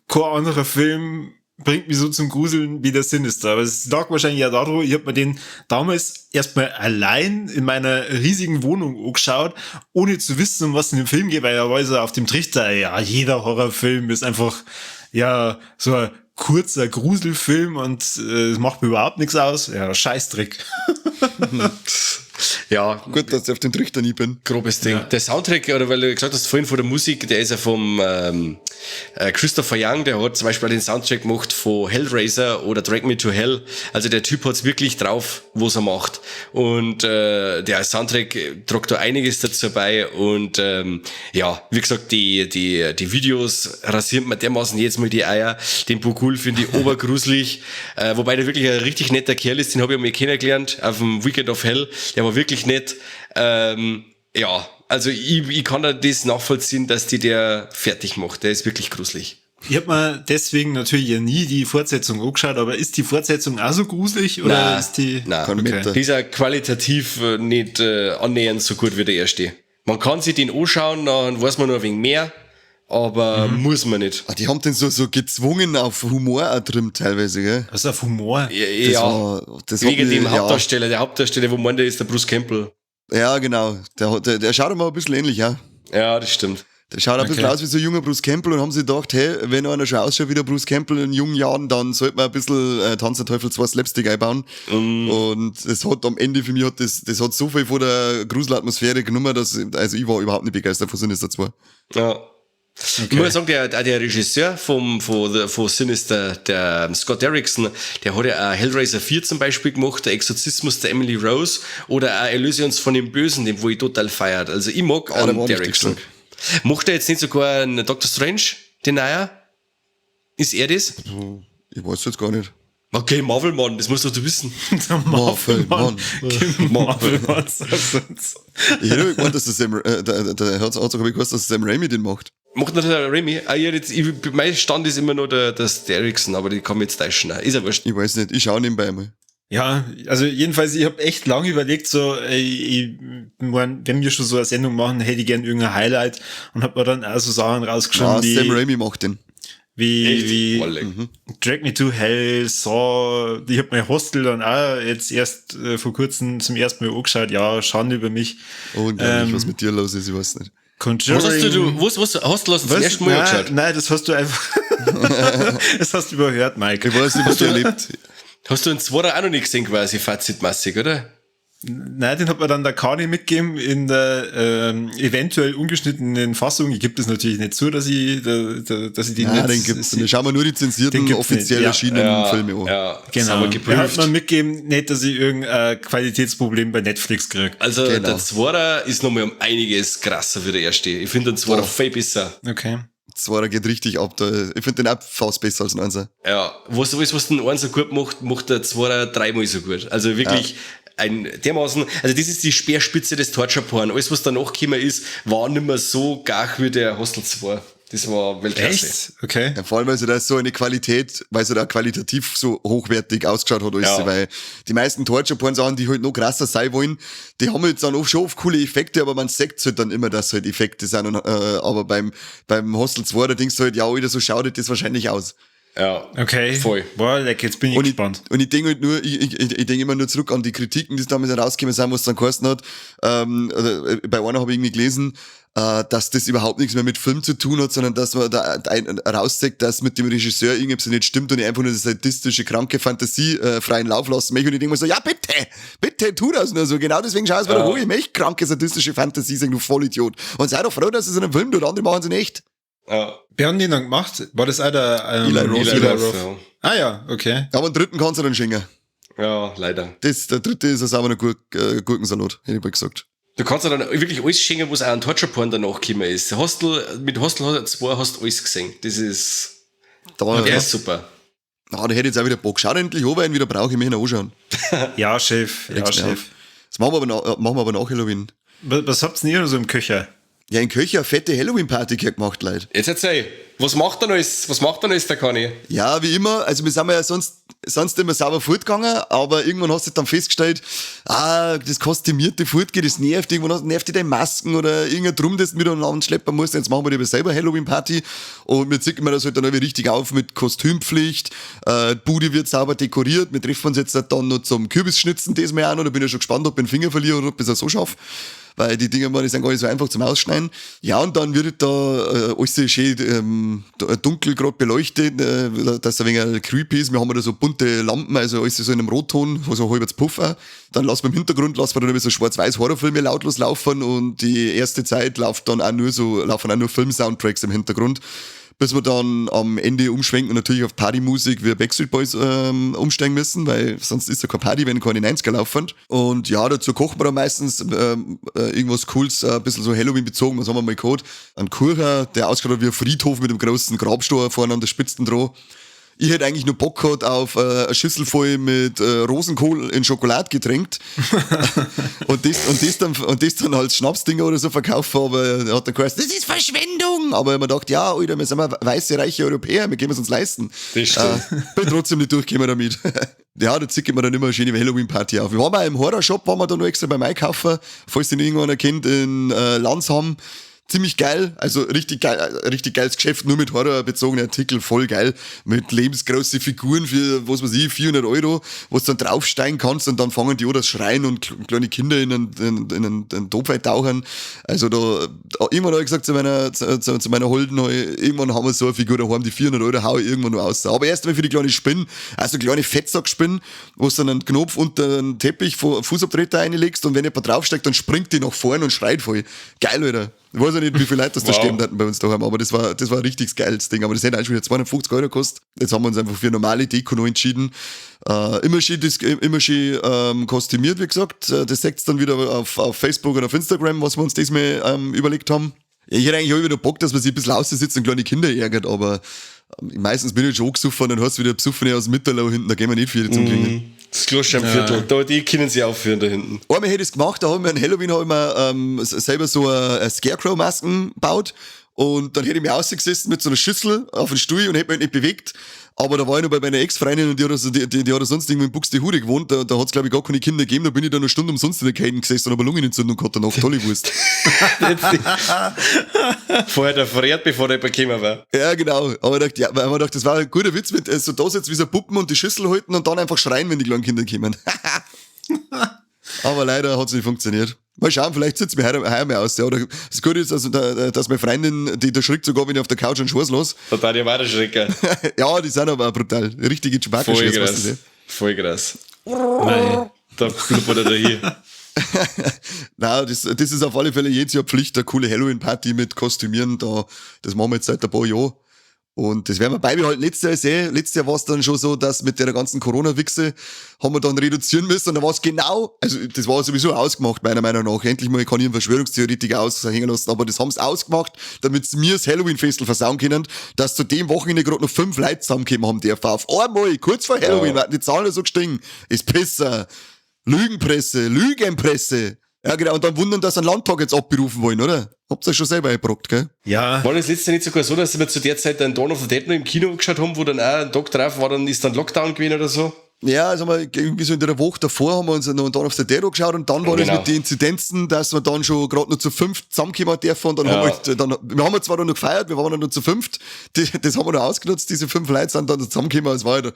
Kein anderer Film bringt mich so zum Gruseln wie der Sinister. Aber es lag wahrscheinlich auch daran, ich habe mir den damals erstmal allein in meiner riesigen Wohnung angeschaut, ohne zu wissen, um was in dem Film geht, weil er war so auf dem Trichter, ja, jeder Horrorfilm ist einfach, ja, so ein kurzer Gruselfilm und es macht mir überhaupt nichts aus. Ja, Scheißdreck. Ja, Gut, dass ich auf den Trichter nie bin. grobes Ding. Der Soundtrack, oder weil du gesagt hast vorhin von der Musik, der ist ja vom Christopher Young, der hat zum Beispiel den Soundtrack gemacht von Hellraiser oder Drag Me to Hell. Also der Typ hat's wirklich drauf, was er macht. Und der Soundtrack tragt da einiges dazu bei. Und ja, wie gesagt, die Videos rasiert man dermaßen jetzt mal die Eier. Den Bogul finde ich obergruselig. Wobei der wirklich ein richtig netter Kerl ist, den habe ich mal kennengelernt auf dem Weekend of Hell. Der war wirklich nett. Ja, also ich kann da das nachvollziehen, dass der fertig macht. Der ist wirklich gruselig. Ich habe mir deswegen natürlich ja nie die Fortsetzung angeschaut, aber ist die Fortsetzung auch so gruselig? Oder Nein, ist die... nein. Kein Okay. Meter. Die ist ja qualitativ nicht annähernd so gut wie der erste. Man kann sich den anschauen, dann weiß man noch ein wenig mehr, aber muss man nicht. Ah, die haben den so gezwungen auf Humor auch drin teilweise, gell? Also auf Humor. Das hat wegen mich- dem ja. Hauptdarsteller. Der Hauptdarsteller, wo man der ist, der Bruce Campbell. Ja, genau. Der schaut immer ein bisschen ähnlich, ja. Ja, das stimmt. Der schaut ein bisschen Okay. aus wie so ein junger Bruce Campbell und haben sich gedacht, hey, wenn einer schon ausschaut wie der Bruce Campbell in jungen Jahren, dann sollte man ein bisschen Tanz der Teufel 2 Slapstick einbauen. Und es hat am Ende für mich das hat so viel von der Gruselatmosphäre genommen, dass, also ich war überhaupt nicht begeistert von Sinister 2. Ja. Ich muss sagen, der Regisseur von Sinister, der Scott Derrickson, der hat ja auch Hellraiser 4 zum Beispiel gemacht, der Exorzismus der Emily Rose oder auch Erlöse uns von dem Bösen, den wo ich total feiert. Also ich mag Ja, der war an richtig Derrickson. stark. Macht er jetzt nicht sogar einen Doctor Strange, den neuer? Ist er das? Ich weiß jetzt gar nicht. Okay, Marvel-Mann, das musst doch du wissen. Marvel, Mann. Marvel-Mann. Ich hätte gemeint, dass der hat sogar gewusst, dass Sam Raimi den macht. Macht noch der Remy? Mein Stand ist immer noch der Derrickson, aber die kann mich jetzt täuschen. Ist ja wurscht. Ich weiß nicht, ich schaue nebenbei mal. Ja, also jedenfalls, ich habe echt lange überlegt, so, ich mein, wenn wir schon so eine Sendung machen, hätte ich gern irgendein Highlight und hab mir dann auch so Sachen rausgeschrieben, Ah, Sam Raimi macht den. wie Walleck. Drag Me to Hell, Saw, ich hab mein Hostel dann auch jetzt erst vor kurzem zum ersten Mal angeschaut, ja, Schande über mich. Unglaublich, was mit dir los ist, ich weiß nicht. Conjuring. Was hast du das zum ersten Mal nein, angeschaut? nein, das hast du einfach, das hast du überhört, Mike. Ich weiß nicht, was du erlebt. Hast du den Zweiter auch noch nicht gesehen, quasi fazitmäßig, oder? Nein, den hat mir dann der Kani mitgegeben in der eventuell ungeschnittenen Fassung. Ich gebe das natürlich nicht zu, dass ich die Nein, nicht... den gibt's nicht. Schauen wir nur die Den zensierten, gibt's offiziell nicht, ja. erschienenen Filme an. Ja, das Genau. haben wir Der hat geprüft. mir mitgegeben, nicht, dass ich irgendein Qualitätsproblem bei Netflix kriege. Also Genau. der Zweiter ist nochmal um einiges krasser wie der erste. Ich finde den Zweiter Boah. viel besser. Okay. Zweiter geht richtig ab. Ich finde den auch fast besser als ein Einser. Ja, was den einen so gut macht, macht der Zweiter dreimal so gut. Also wirklich ein dermaßen, also das ist die Speerspitze des Torture-Porn. Alles, was danach gekommen ist, war nicht mehr so gar wie der Hostel 2. Das war Weltklasse. Echt? Okay. Ja, vor allem, weil sie da so eine Qualität, weil sie da qualitativ so hochwertig ausgeschaut hat, alles. Ja. Weil die meisten Torture-Porn-Sachen, die halt noch krasser sein wollen, die haben halt dann auch schon oft coole Effekte, aber man sagt halt dann immer, dass halt Effekte sind. Und, aber beim Hostel 2, da denkst du halt, ja, Alter, so schaut das wahrscheinlich aus. Ja, Okay. voll. Boah, jetzt bin ich gespannt. Und ich denke halt nur, ich denke immer nur zurück an die Kritiken, die damals herausgekommen sind, was dann geheißen hat. Oder bei einer habe ich irgendwie gelesen, dass das überhaupt nichts mehr mit Film zu tun hat, sondern dass man da rauszeigt, dass mit dem Regisseur irgendwas nicht stimmt und ich einfach nur eine sadistische, kranke Fantasie freien Lauf lassen möchte. Und ich denke mir so, ja bitte, tu das nur so. Genau deswegen schau es mal, wo ich möchte kranke, sadistische Fantasie sagen, du Vollidiot. Und sei doch froh, dass es in einem Film tut, andere machen es nicht. Ja. Wer hat den dann gemacht? War das auch der Eli Roth. Eli Roth, ja. Ah ja, okay. Aber den dritten kannst du dann schenken. Ja, leider. Der dritte ist ein sauberer Gurkensalat, hätte ich mal gesagt. Du kannst ja dann wirklich alles schenken, wo es auch ein Torture-Porn danach gekommen ist. Mit Hostel 2 hast du alles gesehen. Das ist, der ist super. Da hätte ich jetzt auch wieder Bock. Schau endlich an, weil ich ihn wieder brauche, ich möchte ihn anschauen. Ja, Chef. Ja, Regst mich Chef. auf. Das machen wir aber nach Halloween. Was habt's denn ihr noch so im Köcher? Ja, in Köcher eine fette Halloween-Party gemacht, Leute. Jetzt erzähl, was macht denn alles der Conny? Ja, wie immer, also wir sind ja sonst immer sauber fortgegangen, aber irgendwann hast du dann festgestellt, das kostümierte Fortgehen, das nervt, irgendwann nervt dich deine Masken oder irgendein Drum, das du miteinander schleppen musst, jetzt machen wir lieber selber Halloween-Party und wir zicken das halt dann irgendwie richtig auf mit Kostümpflicht, die Bude wird sauber dekoriert, wir treffen uns jetzt dann noch zum Kürbisschnitzen diesmal auch noch, da bin ich schon gespannt, ob ich den Finger verliere oder ob ich es auch so schaffe. Weil die Dinger die sind gar nicht so einfach zum Ausschneiden. Ja, und dann wird da alles schön dunkel gerade beleuchtet, dass es ein wenig creepy ist. Wir haben da so bunte Lampen, also alles so in einem Rotton, so halbwegs Puffer. Dann lassen wir im Hintergrund dann so schwarz-weiß Horrorfilme lautlos laufen und die erste Zeit laufen auch nur Film-Soundtracks im Hintergrund. Bis wir dann am Ende umschwenken und natürlich auf Partymusik wie Backstreet Boys umsteigen müssen, weil sonst ist ja keine Party, wenn keine 90er laufen. Und ja, dazu kochen wir dann meistens irgendwas Cooles, ein bisschen so Halloween-bezogen, was haben wir mal gehabt? Ein Kuchen, der ausgeschaut hat wie ein Friedhof mit einem großen Grabstein vorne an der Spitzen dran. Ich hätte eigentlich nur Bock gehabt auf eine Schüssel voll mit Rosenkohl in Schokolade getränkt und das dann als Schnapsdinger oder so verkauft, aber er hat dann gesagt, das ist Verschwendung. Aber ich hab mir gedacht, ja, Alter, wir sind mal weiße, reiche Europäer, wir können es uns leisten. Das stimmt. Bin trotzdem nicht durchgekommen damit. Ja, da zicken wir dann immer eine schöne Halloween-Party auf. Wir waren auch im Horror-Shop, waren wir da noch extra beim Einkaufen, falls den irgendwann kennt, in Landsham. Ziemlich geil, also richtig geiles Geschäft, nur mit horrorbezogenen Artikeln, voll geil, mit lebensgroße Figuren für, was weiß ich, 400 €, wo du dann draufsteigen kannst und dann fangen die an das Schreien und kleine Kinder in einen Topf tauchen. Also da irgendwann habe ich gesagt zu meiner Holden, irgendwann haben wir so eine Figur daheim, die 400 € hau ich irgendwann noch raus. Aber erst mal für die kleine Spinne, also kleine Fettsackspinne, wo du dann einen Knopf unter den Teppich, Fußabtreter reinlegst und wenn jemand draufsteigt, dann springt die nach vorne und schreit voll. Geil, Alter. Ich weiß ja nicht, wie viele Leute das da stehen hatten bei uns daheim, aber das war ein richtig geiles Ding. Aber das hätte eigentlich wieder 250 € gekostet. Jetzt haben wir uns einfach für normale Deko noch entschieden. Immer schön kostümiert, wie gesagt. Das seht ihr dann wieder auf Facebook und auf Instagram, was wir uns diesmal überlegt haben. Ja, ich hätte eigentlich auch wieder Bock, dass man sich ein bisschen aussitzt und kleine Kinder ärgert, aber meistens bin ich schon angesoffen und dann hast du wieder Besoffene aus dem Mitterlau hinten, da gehen wir nicht viel zum Klingen. Das Klosterviertel, da, die können sie aufführen da hinten. Einmal hätte ich es gemacht, da haben wir an Halloween selber so eine Scarecrow-Masken gebaut und dann hätte ich mich ausgesessen mit so einer Schüssel auf den Stuhl und hätte mich nicht bewegt. Aber da war ich noch bei meiner Ex-Freundin und die hat sonst irgendwo in Buxtehude gewohnt, da hat es glaube ich gar keine Kinder gegeben, da bin ich dann eine Stunde umsonst in der Kälte gesessen und habe eine Lungenentzündung gehabt danach, tolle Wurst. Vorher der verrät, bevor der bekommen war. Ja, genau. Aber ich dachte, das war ein guter Witz mit so da sitzt wie so Puppen und die Schüssel halten und dann einfach schreien, wenn die kleinen Kinder kommen. Aber leider hat es nicht funktioniert. Mal schauen, vielleicht sitzt mir heuer mal aus. Ja. Oder das Gute ist, also, dass meine Freundin, die schreckt sogar, wenn ich auf der Couch einen Schuss los. Total, die weiter schrecken. Ja, die sind aber auch brutal. Richtige Chewbacca-Schuss. Voll krass. Nein. Da blubbert er da hier. Nein, das ist auf alle Fälle jedes Jahr Pflicht, eine coole Halloween-Party mit Kostümieren. Das machen wir jetzt seit ein paar Jahren. Und das werden wir beibehalten. Letztes Jahr sehen. Letztes Jahr war es dann schon so, dass mit der ganzen Corona-Wichse haben wir dann reduzieren müssen. Und dann war es genau, also das war sowieso ausgemacht, meiner Meinung nach. Endlich mal kann ich einen Verschwörungstheoretiker aushängen lassen, aber das haben sie ausgemacht, damit sie mir das Halloween-Festel versauen können, dass zu dem Wochenende gerade noch 5 Leute zusammengekommen haben dürfen. Auf einmal, kurz vor Halloween, warten die Zahlen so gestiegen. Ist besser. Lügenpresse. Ja, genau. Und dann wundern, dass sie einen Landtag jetzt abberufen wollen, oder? Habt ihr das schon selber eingebrockt, gell? Ja. War das letzte nicht sogar so, dass wir zu der Zeit einen Dawn of the Dead noch im Kino geschaut haben, wo dann auch ein Tag drauf war, dann ist dann Lockdown gewesen oder so? Ja, also haben wir irgendwie so in der Woche davor haben wir uns noch Dawn of the Dead angeschaut und dann war das mit den Inzidenzen, dass wir dann schon gerade noch zu 5 zusammenkommen dürfen und dann haben wir haben zwar noch gefeiert, wir waren dann noch zu 5, das haben wir noch ausgenutzt, diese 5 Leute sind dann zusammengekommen, es war halt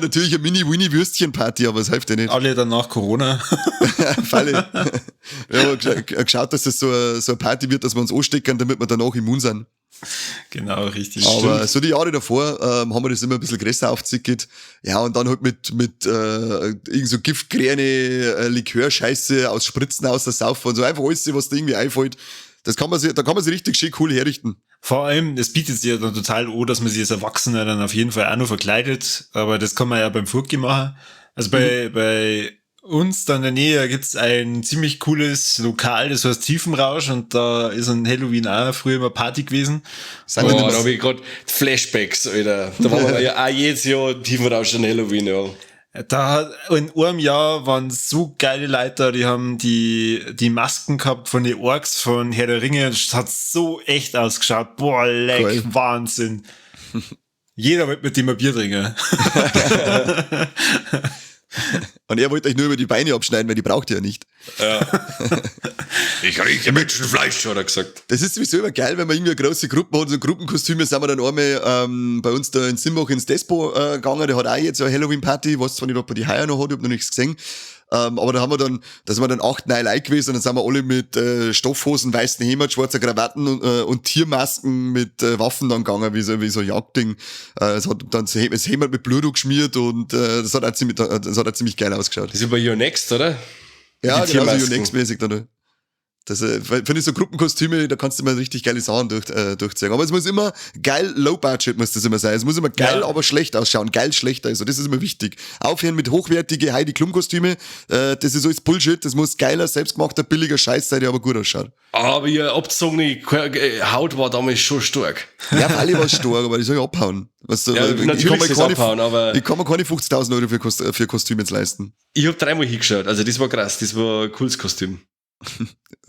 natürlich eine Mini-Winnie-Würstchen-Party, aber es hilft ja nicht. Alle dann nach Corona. Falle. Wir haben geschaut, dass das so eine Party wird, dass wir uns anstecken, damit wir danach immun sind. Genau, richtig. Aber so die Jahre davor haben wir das immer ein bisschen größer aufzickert. Ja, und dann halt mit irgend so Giftgräne, Likörscheiße aus Spritzen aus der Saufe und so einfach alles, was da irgendwie einfällt. Da kann man sich richtig schön cool herrichten. Vor allem, es bietet sich ja dann total an, dass man sich als Erwachsener dann auf jeden Fall auch noch verkleidet. Aber das kann man ja beim Furki machen. Also bei uns da in der Nähe gibt's ein ziemlich cooles Lokal, das heißt Tiefenrausch, und da ist an Halloween auch früher immer Party gewesen. Da habe ich gerade Flashbacks, Alter. Da waren wir ja auch jedes Jahr Tiefenrausch an Halloween, ja. Da in einem Jahr waren so geile Leute da, die haben die Masken gehabt von den Orks von Herr der Ringe. Das hat so echt ausgeschaut. Boah, leck, Geil. Wahnsinn. Jeder wollte mit dem ein Bier trinken. Und er wollte euch nur über die Beine abschneiden, weil die braucht ihr ja nicht. Ja. Ich rieche Menschenfleisch, hat er gesagt. Das ist sowieso immer geil, wenn man irgendwie eine große Gruppe hat, so Gruppenkostüme, sind wir dann einmal bei uns da in Simbach ins Despo gegangen, der hat auch jetzt so eine Halloween-Party, was zwar nicht, ob er die heuer noch hat, ich hab noch nichts gesehen. Aber da sind wir dann 8, 9 Leute gewesen und dann sind wir alle mit Stoffhosen, weißen Hemd, schwarzer Krawatten und Tiermasken mit Waffen dann gegangen, wie so ein Jagdding. Es hat dann das Hemd mit Blut geschmiert und das hat auch ziemlich geil ausgeschaut. Das ist über Your Next, oder? Ja, Die genau so Tiermasken. Unix-mäßig dann. Das finde ich so Gruppenkostüme, da kannst du mal richtig geile Sachen durchziehen. Aber es muss immer geil, low budget muss das immer sein. Es muss immer geil, aber schlecht ausschauen. Geil, schlecht, also das ist immer wichtig. Aufhören mit hochwertige Heidi Klum Kostüme, das ist alles Bullshit. Das muss geiler, selbstgemachter, billiger Scheiß sein, der aber gut ausschaut. Aber ihr abgezogene Haut war damals schon stark. Ja, alle war stark, aber die soll ja abhauen. Weißt du, Ja, natürlich soll es abhauen, aber ich kann mir keine 50.000 Euro für Kostüme jetzt leisten. ich habe 3-mal hingeschaut. Also das war krass, das war ein cooles Kostüm.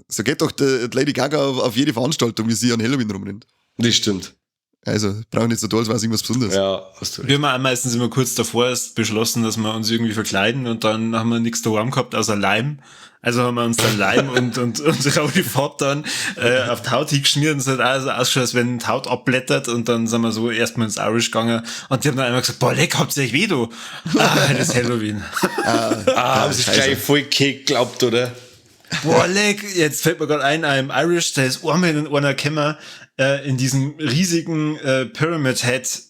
So geht doch die Lady Gaga auf jede Veranstaltung, wie sie an Halloween rumrennt. Das stimmt. Also, brauche nicht so toll, als wäre es irgendwas Besonderes. Ja, hast du recht. Wir haben auch meistens immer kurz davor erst beschlossen, dass wir uns irgendwie verkleiden, und dann haben wir nichts daheim gehabt außer Leim. Also haben wir uns dann Leim und die Farbe dann auf die Haut hingeschmiert, und es hat auch so ausgeschaut, als wenn die Haut abblättert, und dann sind wir so erstmal ins Irish gegangen und die haben dann einmal gesagt, boah, leck, habt ihr euch weh, du? Das ist Halloween. Haben sie gleich voll geglaubt, oder? Boah, leck, jetzt fällt mir gerade ein, im Irish, da ist einmal in einer Kämmer in diesem riesigen Pyramid Head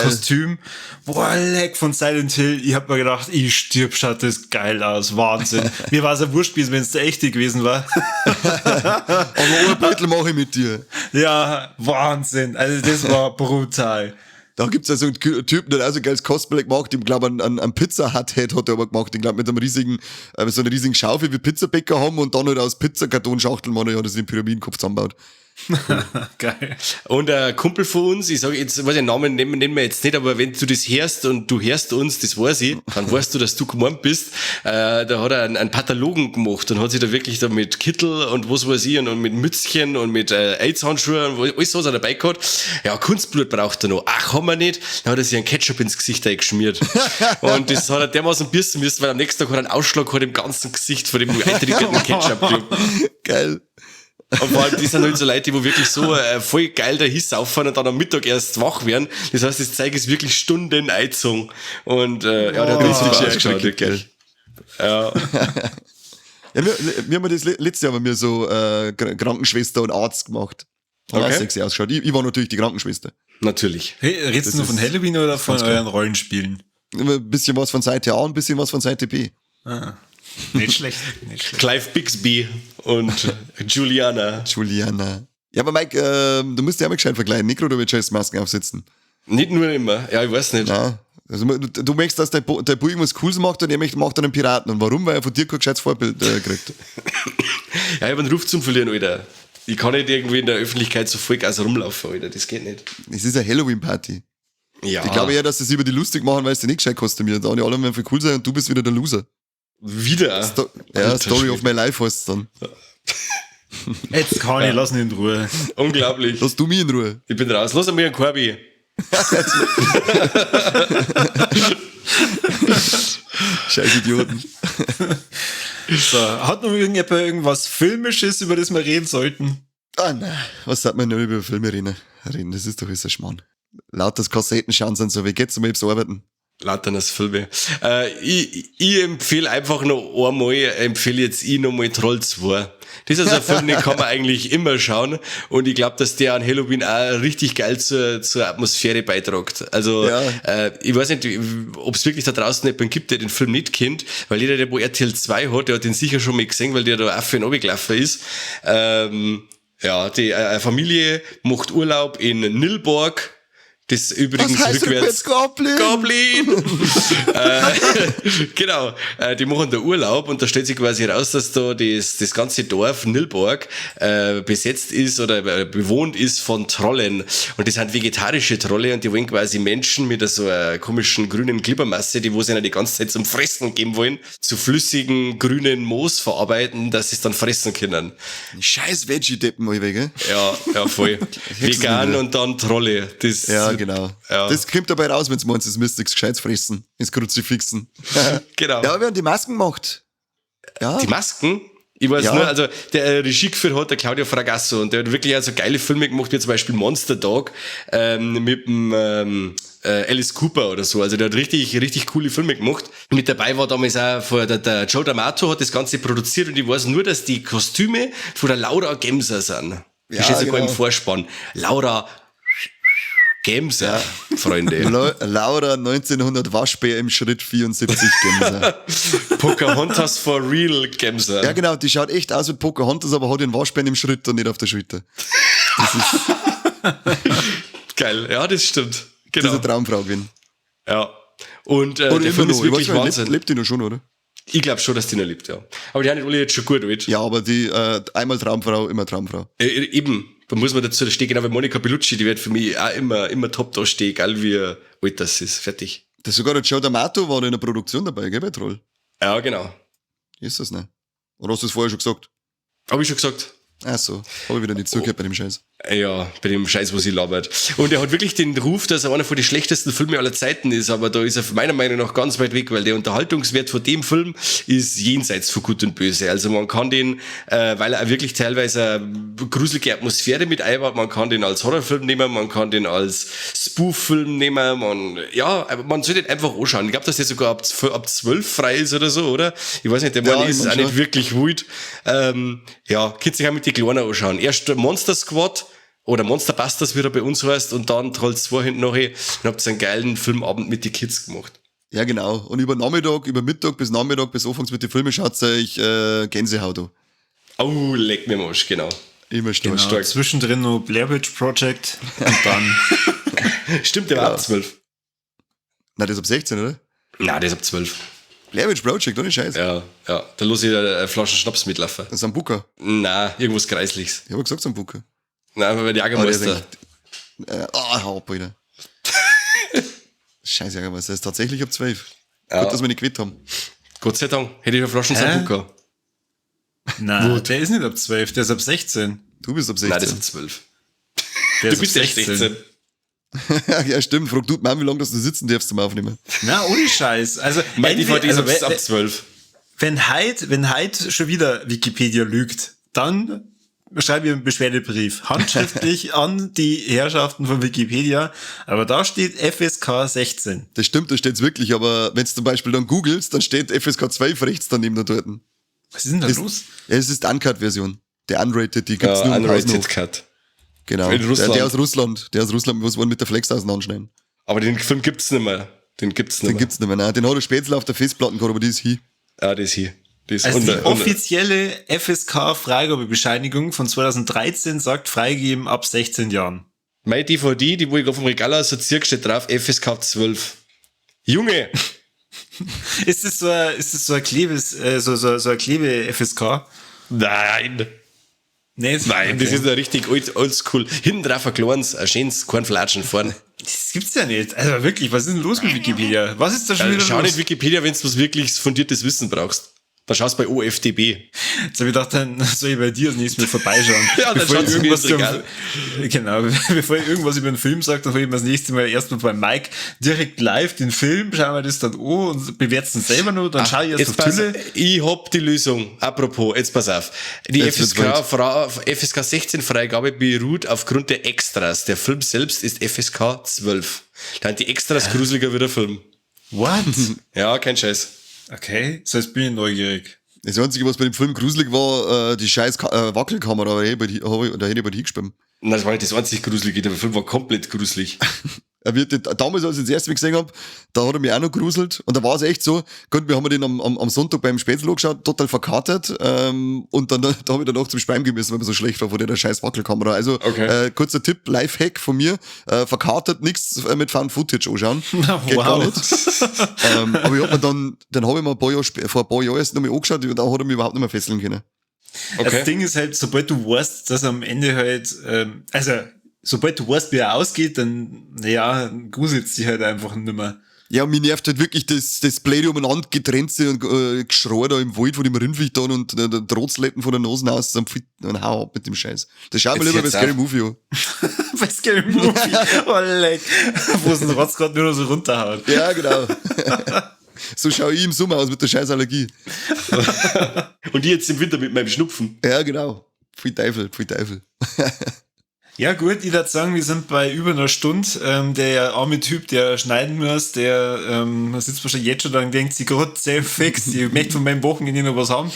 Kostüm. Boah, leck, von Silent Hill. Ich hab mir gedacht, ich stirb, schaut das geil aus. Wahnsinn. Mir war es ein Wurscht gewesen, wenn es der echte gewesen war. Aber ein Beutel mache ich mit dir. Ja, Wahnsinn. Also das war brutal. Da gibt's ja so einen Typen, der hat auch so ein geiles Cosplay gemacht, ich glaube, an Pizza Hut Head hat er aber gemacht, ich glaube, mit einem riesigen, so einer riesigen Schaufel wie Pizzabäcker haben und dann halt aus Pizzakartonschachteln, man ja das in den Pyramidenkopf zusammenbaut. Geil. Und ein Kumpel von uns, ich sage jetzt, weiß ich, den Namen nennen wir jetzt nicht, aber wenn du das hörst und du hörst uns, das weiß ich, dann weißt du, dass du gemeint bist. Da hat er einen Pathologen gemacht und hat sich da wirklich da mit Kittel und was weiß ich und mit Mützchen und mit AIDS-Handschuhen und alles, was er dabei gehabt. Ja, Kunstblut braucht er noch. Ach, haben wir nicht. Dann hat er sich einen Ketchup ins Gesicht eingeschmiert. Und das hat er dermaßen bissen müssen, weil am nächsten Tag hat er einen Ausschlag im ganzen Gesicht von dem eintrittenden Ketchup gekriegt. Geil. Und vor allem, die sind halt so Leute, die wirklich so voll geil da saufen und dann am Mittag erst wach werden. Das heißt, das Zeug ist wirklich Stunden eingezogen. Und ja, der hat richtig schön ausgeschaut, wirklich. Ja. Ja, wir haben das letztes Jahr bei mir so Krankenschwester und Arzt gemacht. Hat auch sexy ausgeschaut. Ich war natürlich die Krankenschwester. Natürlich. Redest du nur von Halloween oder von euren Rollenspielen? Ein bisschen was von Seite A und ein bisschen was von Seite B. Nicht schlecht, nicht schlecht. Clive Bixby und Juliana. Ja, aber Mike, du musst ja auch mal gescheit verkleiden, nicht gerade mit Masken aufsitzen. Nicht nur immer. Ja, ich weiß nicht. Ja. Also, du möchtest, dass der Bub irgendwas Cooles macht und er macht dann einen Piraten. Und warum? Weil er von dir kein gescheites Vorbild kriegt. Ja, ich habe einen Ruf zum Verlieren, Alter. Ich kann nicht irgendwie in der Öffentlichkeit so voll Gas rumlaufen, Alter. Das geht nicht. Es ist eine Halloween-Party. Ja. Ich glaube eher, dass sie sich über die lustig machen, weil sie nicht gescheit kostümiert. Da haben die alle werden viel cool sein und du bist wieder der Loser. Wieder? Story of my life heißt es dann. Jetzt kann ich, lass ihn in Ruhe. Unglaublich. Lass du mich in Ruhe. Ich bin raus. Lass mir einen Korbi. Scheiß Idioten. So, hat noch irgendwas Filmisches, über das wir reden sollten? Ah, nein. Was sagt man nur über Filme reden? Das ist doch alles ein Schmarrn. Lauter Kassetten schauen sind so, wie geht's um zu arbeiten? Lauter das Filme. Ich empfehle einfach noch einmal, nochmal Troll 2. Das ist ein Film, den kann man eigentlich immer schauen. Und ich glaube, dass der an Halloween auch richtig geil zur Atmosphäre beiträgt. Also, Ja. Ich weiß nicht, ob es wirklich da draußen jemanden gibt, der den Film nicht kennt, weil jeder, der wo RTL 2 hat, der hat den sicher schon mal gesehen, weil der da auch für ihn runtergelaufen ist. Die Familie macht Urlaub in Nilborg. Das übrigens Was heißt rückwärts Goblin? Genau. Die machen da Urlaub und da stellt sich quasi raus, dass da das ganze Dorf Nilborg besetzt ist oder bewohnt ist von Trollen. Und das sind vegetarische Trolle und die wollen quasi Menschen mit so einer komischen grünen Glibbermasse, die wo sie ihnen die ganze Zeit zum Fressen geben wollen, zu flüssigen grünen Moos verarbeiten, dass sie es dann fressen können. Scheiß Veggie-Deppen mal weg, gell? Ja, voll. Vegan und dann Trolle. Das Ja, genau. Ja. Das kommt dabei raus, wenn du meinst, das müsst ihr gescheit fressen. Ins Kruzifixen. Genau. Ja, wir haben die Masken gemacht. Ja. Die Masken? Ich weiß Ja. nur, also der Regie geführt hat der Claudio Fragasso und der hat wirklich also geile Filme gemacht, wie zum Beispiel Monster Dog mit dem Alice Cooper oder so. Also der hat richtig coole Filme gemacht. Mit dabei war damals auch der Joe D'Amato hat das Ganze produziert und ich weiß nur, dass die Kostüme von der Laura Gemser sind. Die Ja, steht sogar genau. im Vorspann. Laura Gemser, Freunde. Laura 1900 Waschbär im Schritt 74 Gemser. Pocahontas for real Gemser. Ja, genau, die schaut echt aus wie Pocahontas, aber hat den Waschbär im Schritt und nicht auf der Schulter. Geil, ja, das stimmt. Das ist Genau. eine Traumfrau gewesen. Ja. Und der Oder Film ist wirklich Wahnsinn. Wahnsinn. Lebt die noch schon, oder? Ich glaube schon, dass die noch lebt, ja. Aber die haben nicht alle jetzt schon gut alt. Ja, aber die einmal Traumfrau, immer Traumfrau. Eben, da muss man dazu stehen, genau wie Monica Bellucci, die wird für mich auch immer top da stehen, egal wie alt das ist. Fertig. Das ist sogar der Joe D'Amato war in der Produktion dabei, gell, bei Troll? Ja, genau. Ist das nicht? Oder hast du es vorher schon gesagt? Habe ich schon gesagt. Ach so, habe ich wieder nicht zugehört bei dem Scheiß. Ja, bei dem Scheiß, wo sie labert. Und er hat wirklich den Ruf, dass er einer von den schlechtesten Filme aller Zeiten ist, aber da ist er meiner Meinung nach ganz weit weg, weil der Unterhaltungswert von dem Film ist jenseits von Gut und Böse. Also man kann den, weil er auch wirklich teilweise eine gruselige Atmosphäre mit einbaut, man kann den als Horrorfilm nehmen, man kann den als Spoof-Film nehmen, man soll den einfach anschauen. Ich glaube, dass der sogar ab 12 frei ist oder so, oder? Ich weiß nicht, der Mann ist auch nicht wirklich wild. Könnt sich auch mit die Kleinen anschauen. Erst Monster Squad oder Monster Busters, wie er bei uns heißt, und dann Troll 2 hinten nachher. Dann habt ihr einen geilen Filmabend mit den Kids gemacht. Ja, genau. Und über Mittag bis Nachmittag bis anfangs mit den Filmen schaut euch Gänsehaut an. Oh, leck mir Mosch, genau. Immer stark. Genau, zwischendrin noch Blair Witch Project und dann Stimmt, der war ab 12. Nein, das ist ab 16, oder? Nein, der ist ab 12. Blair Witch Project, ohne Scheiß. Ja. Da los ich eine Flasche Schnaps mitlaufen. Das ist ein Booker. Nein, irgendwas Kreisliches. Ich habe gesagt, es ist ein Booker. Nein, aber der Jagermeister. Hau ab, Alter. Scheiße, Jagermeister. Das ist tatsächlich ab 12. Ja. Gut, dass wir nicht gewählt haben. Gott sei Dank, hätte ich eine Flasche Sambuca. nein, der ist nicht ab 12, der ist ab 16. Du bist ab 16. Nein, das ist ab 12. Der Du ist bist ab echt 16. Ja, stimmt. Frag du mal, wie lange du sitzen darfst zum Aufnehmen. Na, ohne Scheiß. Also, Mein DVD ist also, ab 12. wenn heute schon wieder Wikipedia lügt, dann schreibe ich einen Beschwerdebrief. Handschriftlich an die Herrschaften von Wikipedia. Aber da steht FSK 16. Das stimmt, da steht's wirklich, aber wenn du zum Beispiel dann googelst, dann steht FSK 12 rechts daneben da dort. Was ist denn da los? Ja, es ist die Uncut-Version. Der Unrated, die gibt's nur im Unrated Haushof. Cut. Genau. In Russland. Der aus Russland, was wollen mit der Flex auseinanderschneiden. Aber den Film gibt's nicht mehr. Den gibt's nicht Den mehr. gibt's nicht mehr. Nein, den hat er später auf der Festplatte gehabt, aber die ist hier. Ja, das hier. Das Also die unter- offizielle FSK-Freigabebescheinigung von 2013 sagt freigegeben ab 16 Jahren. Meine DVD, die wo ich auf dem Regal assoziiert, steht drauf FSK 12. Junge! Ist das so ein Klebe-FSK? Nein! Nee, Nein, das ist ja richtig oldschool. Hinten drauf ein kleines, ein schönes Kornflatschen vorne. Das gibt's ja nicht. Also wirklich, was ist denn los mit Wikipedia? Was ist da schon wieder Schau los? nicht Wikipedia, wenn du was wirklich fundiertes Wissen brauchst. Dann schaust du bei OFDB. Jetzt habe ich gedacht, dann soll ich bei dir das nächste Mal vorbeischauen. Ja, dann Bevor ich schaut's mir irgendwas ins Regal. Genau, bevor ich irgendwas über den Film sage, dann hole ich mir das nächste Mal erstmal bei Mike direkt live den Film, schauen wir das dann an und bewerten es selber noch, dann schaue ich erst auf Tülle. Ich hab die Lösung. Apropos, jetzt pass auf. Die Jetzt wird's FSK 16 Freigabe beruht aufgrund der Extras. Der Film selbst ist FSK 12. Dann die Extras gruseliger wie der Film. What? Ja, kein Scheiß. Okay, so jetzt bin ich neugierig. Das Einzige, was bei dem Film gruselig war, die scheiß Wackelkamera, da hätte ich bei dir gespielt. Nein, das war nicht das einzig Gruselige. Der Film war komplett gruselig. Damals, als ich das erste Mal gesehen habe, da hat er mich auch noch gruselt. Und da war es echt so, gut, wir haben den am Sonntag beim Spätzle angeschaut, total verkatert. Und dann da habe ich danach zum Speim gemessen, weil mir so schlecht war von der scheiß Wackelkamera. Also, Okay. kurzer Tipp, Lifehack von mir, verkatert, nichts mit Found Footage anschauen. Geht Wow. gar nicht. Aber ich hab mir dann habe ich mir vor ein paar Jahren erst nochmal angeschaut und da hat er mich überhaupt nicht mehr fesseln können. Okay. Das Ding ist halt, sobald du weißt, dass am Ende halt, sobald du weißt, wie er ausgeht, dann, naja, gruselt sich halt einfach nicht mehr. Ja, mich nervt halt wirklich das Blöde umeinander getrennte und Geschrei da im Wald von dem Rindviech da und der Drahtsletten von der Nase aus, dann hau ab mit dem Scheiß. Das schauen wir Jetzt lieber bei hört's Scary auf. Movie an. Bei Scary Movie. Oh, leck. Wo es ein Rotz gerade nur noch so runterhaut. Ja, genau. So schaue ich im Sommer aus mit der scheiß Allergie. Und ich jetzt im Winter mit meinem Schnupfen. Ja, genau. Pfui Teufel, pfui Teufel. Ja gut, ich würde sagen, wir sind bei über einer Stunde. Der arme Typ, der schneiden muss, der sitzt wahrscheinlich jetzt schon da und denkt sich gerade sehr fix, ich möchte von meinem Wochenende noch was haben.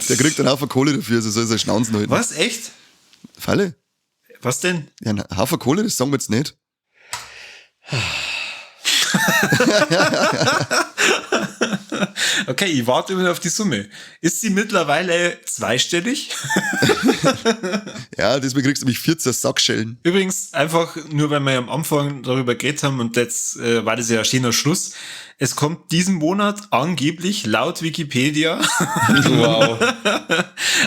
Der kriegt dann einen Haufen Kohle dafür, also soll sein Schnauzen halten. Was, echt? Falle? Was denn? Ja, einen Haufen Kohle, das sagen wir jetzt nicht. Okay, ich warte immer auf die Summe. Ist sie mittlerweile zweistellig? Ja, deswegen kriegst du mich 14 Sackschellen. Übrigens, einfach nur, weil wir am Anfang darüber geredet haben und jetzt war das ja ein schöner Schluss. Es kommt diesen Monat angeblich laut Wikipedia Wow.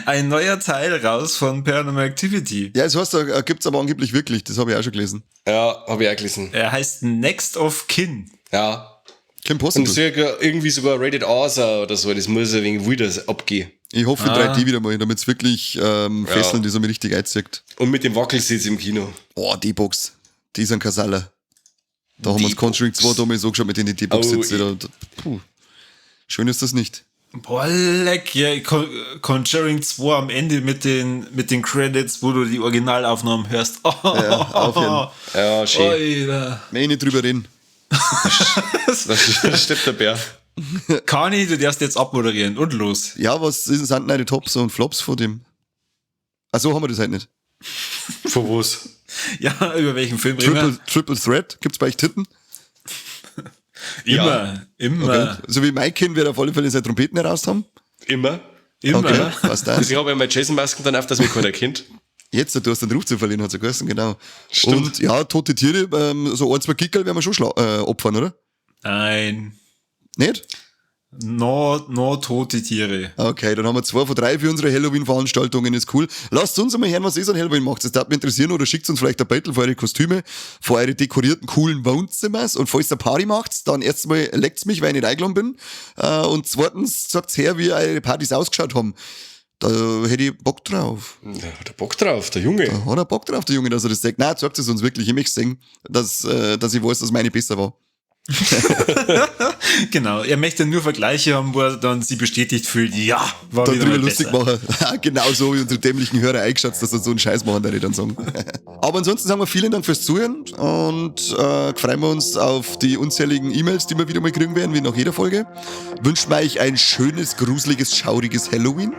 ein neuer Teil raus von Paranormal Activity. Ja, das heißt, da gibt's aber angeblich wirklich, das habe ich auch schon gelesen. Ja, habe ich auch gelesen. Er heißt Next of Kin. Ja. Kim Und Possible. das ist ja irgendwie sogar Rated R sein oder so. Das muss ja wegen wieder abgehen. Ich hoffe in 3D wieder mal, damit es wirklich fesselnd ist und mich richtig einzieht. Und mit dem Wackelsitz im Kino. Oh, D-Box. Die ist ein Kasaler. Da haben wir das D-Box. Conjuring 2 damals so geschaut mit den D-Box-Sitze. Puh. Schön ist das nicht. Boah, leck, ja, Conjuring 2 am Ende mit den Credits, wo du die Originalaufnahmen hörst. Oh, Ja, aufhören. Ja, schön. Alter. Mehr nicht drüber reden. Da steppt der Bär. Kani, du darfst jetzt abmoderieren und los. Ja, was sind denn die Tops und Flops von dem? Ach so, haben wir das halt nicht. Von was? Ja, über welchen Film reden wir? Triple Threat, gibt's bei euch Titten? Immer. Okay. So wie mein Kind wird auf alle Fälle seine Trompeten heraus haben. Immer. Okay, passt da. Also ich habe ja meine Jason-Masken dann auf, dass mich keiner kennt. Jetzt, du hast den Ruf zu verlieren, hat es geheißen, genau. Stimmt. Und ja, tote Tiere, so ein, zwei Kickerl werden wir schon opfern, oder? Nein. Nicht? No tote Tiere. Okay, dann haben wir 2 von 3 für unsere Halloween-Veranstaltungen, ist cool. Lasst uns einmal hören, was ihr so an Halloween macht. Das darf mich interessieren, oder schickt uns vielleicht ein Beutel für eure Kostüme, für eure dekorierten, coolen Wohnzimmers. Und falls ihr Party macht, dann erstmal leckt's mich, weil ich nicht eingeladen bin. Und zweitens sagt's her, wie eure Partys ausgeschaut haben. Da hätte ich Bock drauf. Da hat er Bock drauf, der Junge. Da hat er Bock drauf, der Junge, dass er das sagt. Nein, sagt es uns wirklich. Ich möchte sehen, dass ich weiß, dass meine besser war. Genau, er möchte nur Vergleiche haben, wo er dann sie bestätigt fühlt, ja, war Da wieder drüber mal lustig besser. machen. Genau so wie unsere dämlichen Hörer eingeschätzt, dass sie so einen Scheiß machen, der ich dann sagen. Aber ansonsten sagen wir vielen Dank fürs Zuhören und freuen wir uns auf die unzähligen E-Mails, die wir wieder mal kriegen werden, wie nach jeder Folge. Wünschen wir euch ein schönes, gruseliges, schauriges Halloween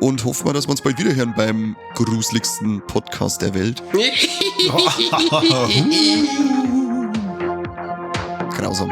und hoffen wir, dass wir uns bald wieder hören beim gruseligsten Podcast der Welt. Grausam.